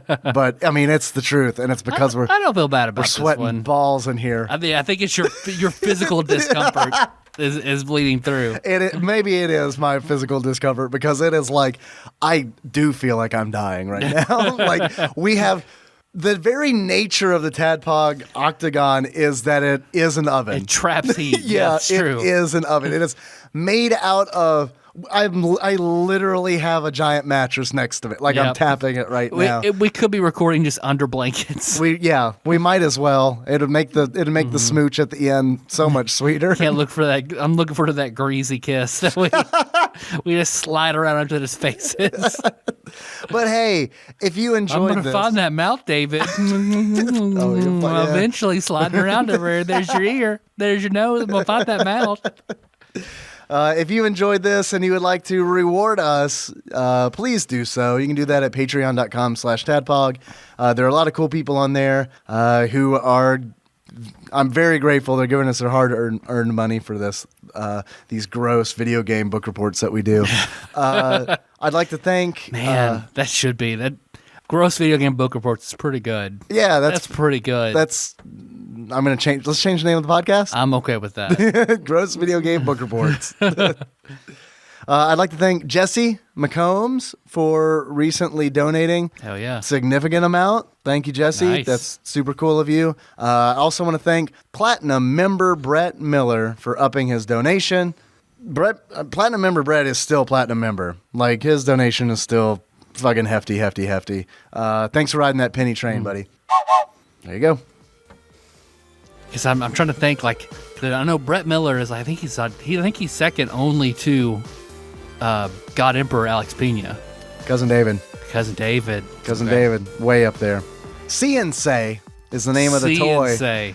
I mean, it's the truth, and it's because I don't feel bad about we're sweating this one. balls in here. I think it's your physical discomfort is bleeding through. Maybe it is my physical discomfort because it is like I do feel like I'm dying right now. Like we have. The very nature of the TADPOG octagon is that it is an oven. It traps heat. Yeah, it's true. It is an oven. It is made out of. I literally have a giant mattress next to it. Like I'm tapping it right now. We could be recording just under blankets. We might as well. It'd make the smooch at the end so much sweeter. Can't look for that. I'm looking forward to that greasy kiss that we just slide around under his faces. But hey, if you enjoyed I'm gonna find that mouth, David. Eventually sliding around over here. There's your ear. There's your nose. I'm gonna find that mouth. If you enjoyed this and you would like to reward us, please do so. You can do that at patreon.com/tadpog. There are a lot of cool people on there who are. I'm very grateful. They're giving us their hard-earned money for this. These gross video game book reports that we do. I'd like to thank. Man, that should be that. Gross video game book reports is pretty good. Yeah, that's pretty good. I'm going to change. Let's change the name of the podcast. I'm okay with that. Gross video game book reports. I'd like to thank Jesse McCombs for recently donating. Hell yeah. Significant amount. Thank you, Jesse. Nice. That's super cool of you. I also want to thank Platinum member Brett Miller for upping his donation. Platinum member Brett is still Platinum member. Like, his donation is still fucking hefty. Thanks for riding that penny train, buddy. There you go. Because I'm trying to think, like, I know Brett Miller is, I think he's second only to God Emperor Alex Pena. Cousin David, way up there. See-and-say is the name of the toy. The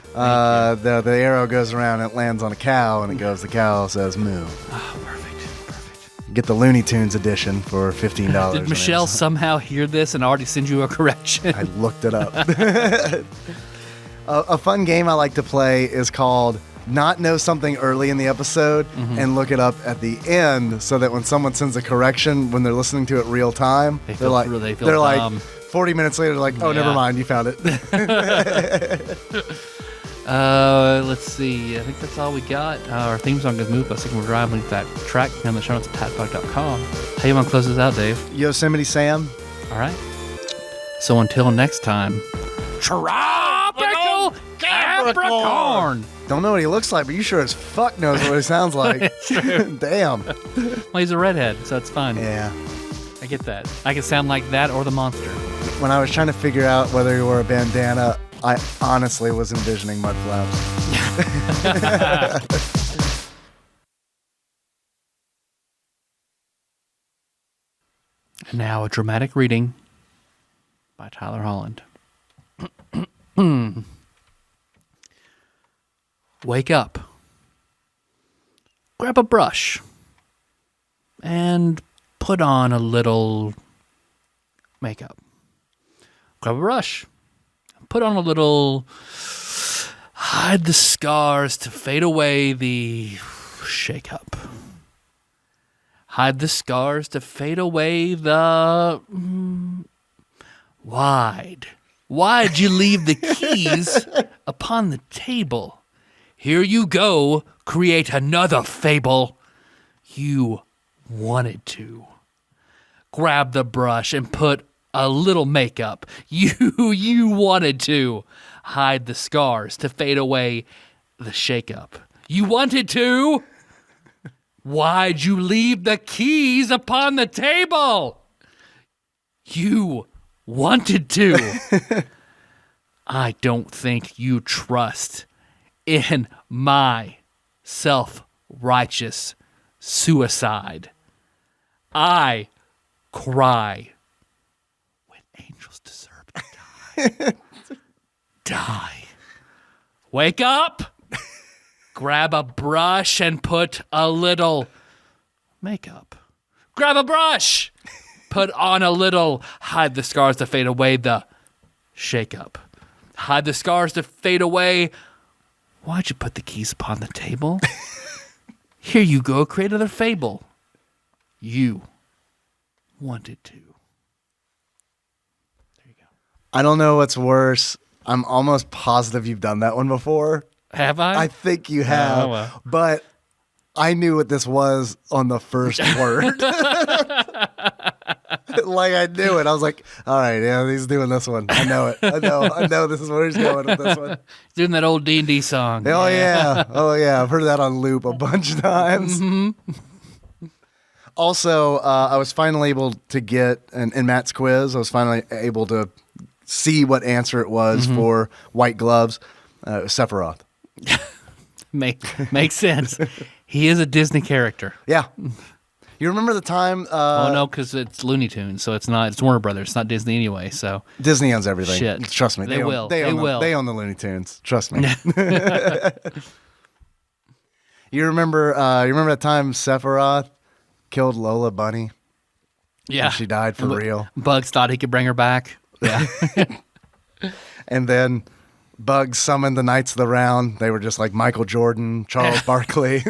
arrow goes around, it lands on a cow, and the cow says moo. Oh, perfect. Get the Looney Tunes edition for $15. Did Michelle somehow hear this and already send you a correction? I looked it up. A fun game I like to play is called Not Know Something Early in the Episode and look it up at the end so that when someone sends a correction when they're listening to it real time, they're like 40 minutes later, they're like, oh, never mind, you found it. Let's see. I think that's all we got. Our theme song is Move by Sycamore Drive. Link to that track on the show notes at tadpog.com. How you want to close this out, Dave? Yosemite Sam. All right. So until next time, Tropical Capricorn. Don't know what he looks like, but you sure as fuck knows what he sounds like. Damn. Well, he's a redhead, so it's fine. Yeah. I get that. I can sound like that or the monster. When I was trying to figure out whether he wore a bandana, I honestly was envisioning mud flaps. And now a dramatic reading by Tyler Holland. Wake up. Grab a brush. and put on a little makeup. Grab a brush. Put on a little hide the scars to fade away the shake-up. Hide the scars to fade away the Why'd you leave the keys upon the table? Here you go, create another fable. You wanted to. Grab the brush and put a little makeup. You wanted to. Hide the scars to fade away the shake-up. You wanted to. Why'd you leave the keys upon the table? You wanted to. I don't think you trust in my self-righteous suicide. I cry when angels deserve to die. Die. Wake up. Grab a brush and put a little makeup. Grab a brush. Put on a little. Hide the scars to fade away the shake-up. Hide the scars to fade away. Why'd you put the keys upon the table? Here you go, create another fable. You wanted to. There you go. I don't know what's worse. I'm almost positive you've done that one before. Have I? I think you have. Oh, well. But I knew what this was on the first word. Like I knew it. I was like, all right, yeah, he's doing this one. I know it. I know this is where he's going with this one. Doing that old D&D song. Oh, yeah. Oh, yeah. I've heard that on loop a bunch of times. Mm-hmm. Also, I was finally able to get, in Matt's quiz, I was finally able to see what answer it was for White Gloves. Sephiroth. Makes sense. He is a Disney character. Yeah. You remember the time? Oh no, because it's Looney Tunes, so it's not. It's Warner Brothers. It's not Disney anyway. So Disney owns everything. Shit. Trust me. They will. They own the Looney Tunes. Trust me. You remember? You remember that time Sephiroth killed Lola Bunny? Yeah, and she died for real. Bugs thought he could bring her back. Yeah. And then Bugs summoned the Knights of the Round. They were just like Michael Jordan, Charles Barkley.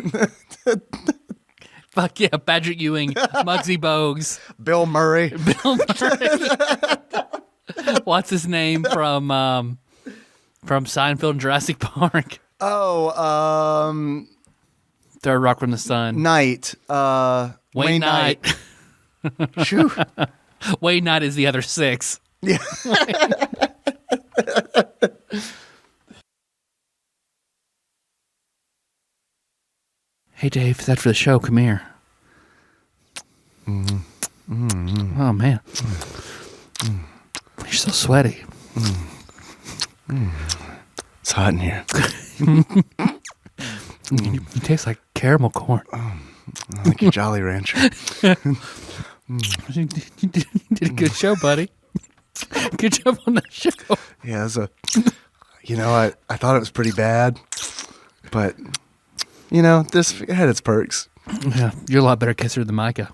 Fuck yeah, Patrick Ewing, Muggsy Bogues, Bill Murray. What's his name from Seinfeld and Jurassic Park? Oh, Third Rock from the Sun. Knight. Wayne Knight. Shoo. Wayne Knight is the other six. Yeah. Hey Dave, is that for the show? Come here. Oh man, you're so sweaty. It's hot in here. You taste like caramel corn. Like your Jolly Rancher. You did a good show, buddy. Good job on that show. Yeah, I thought it was pretty bad, but this had its perks. Yeah, you're a lot better kisser than Micah.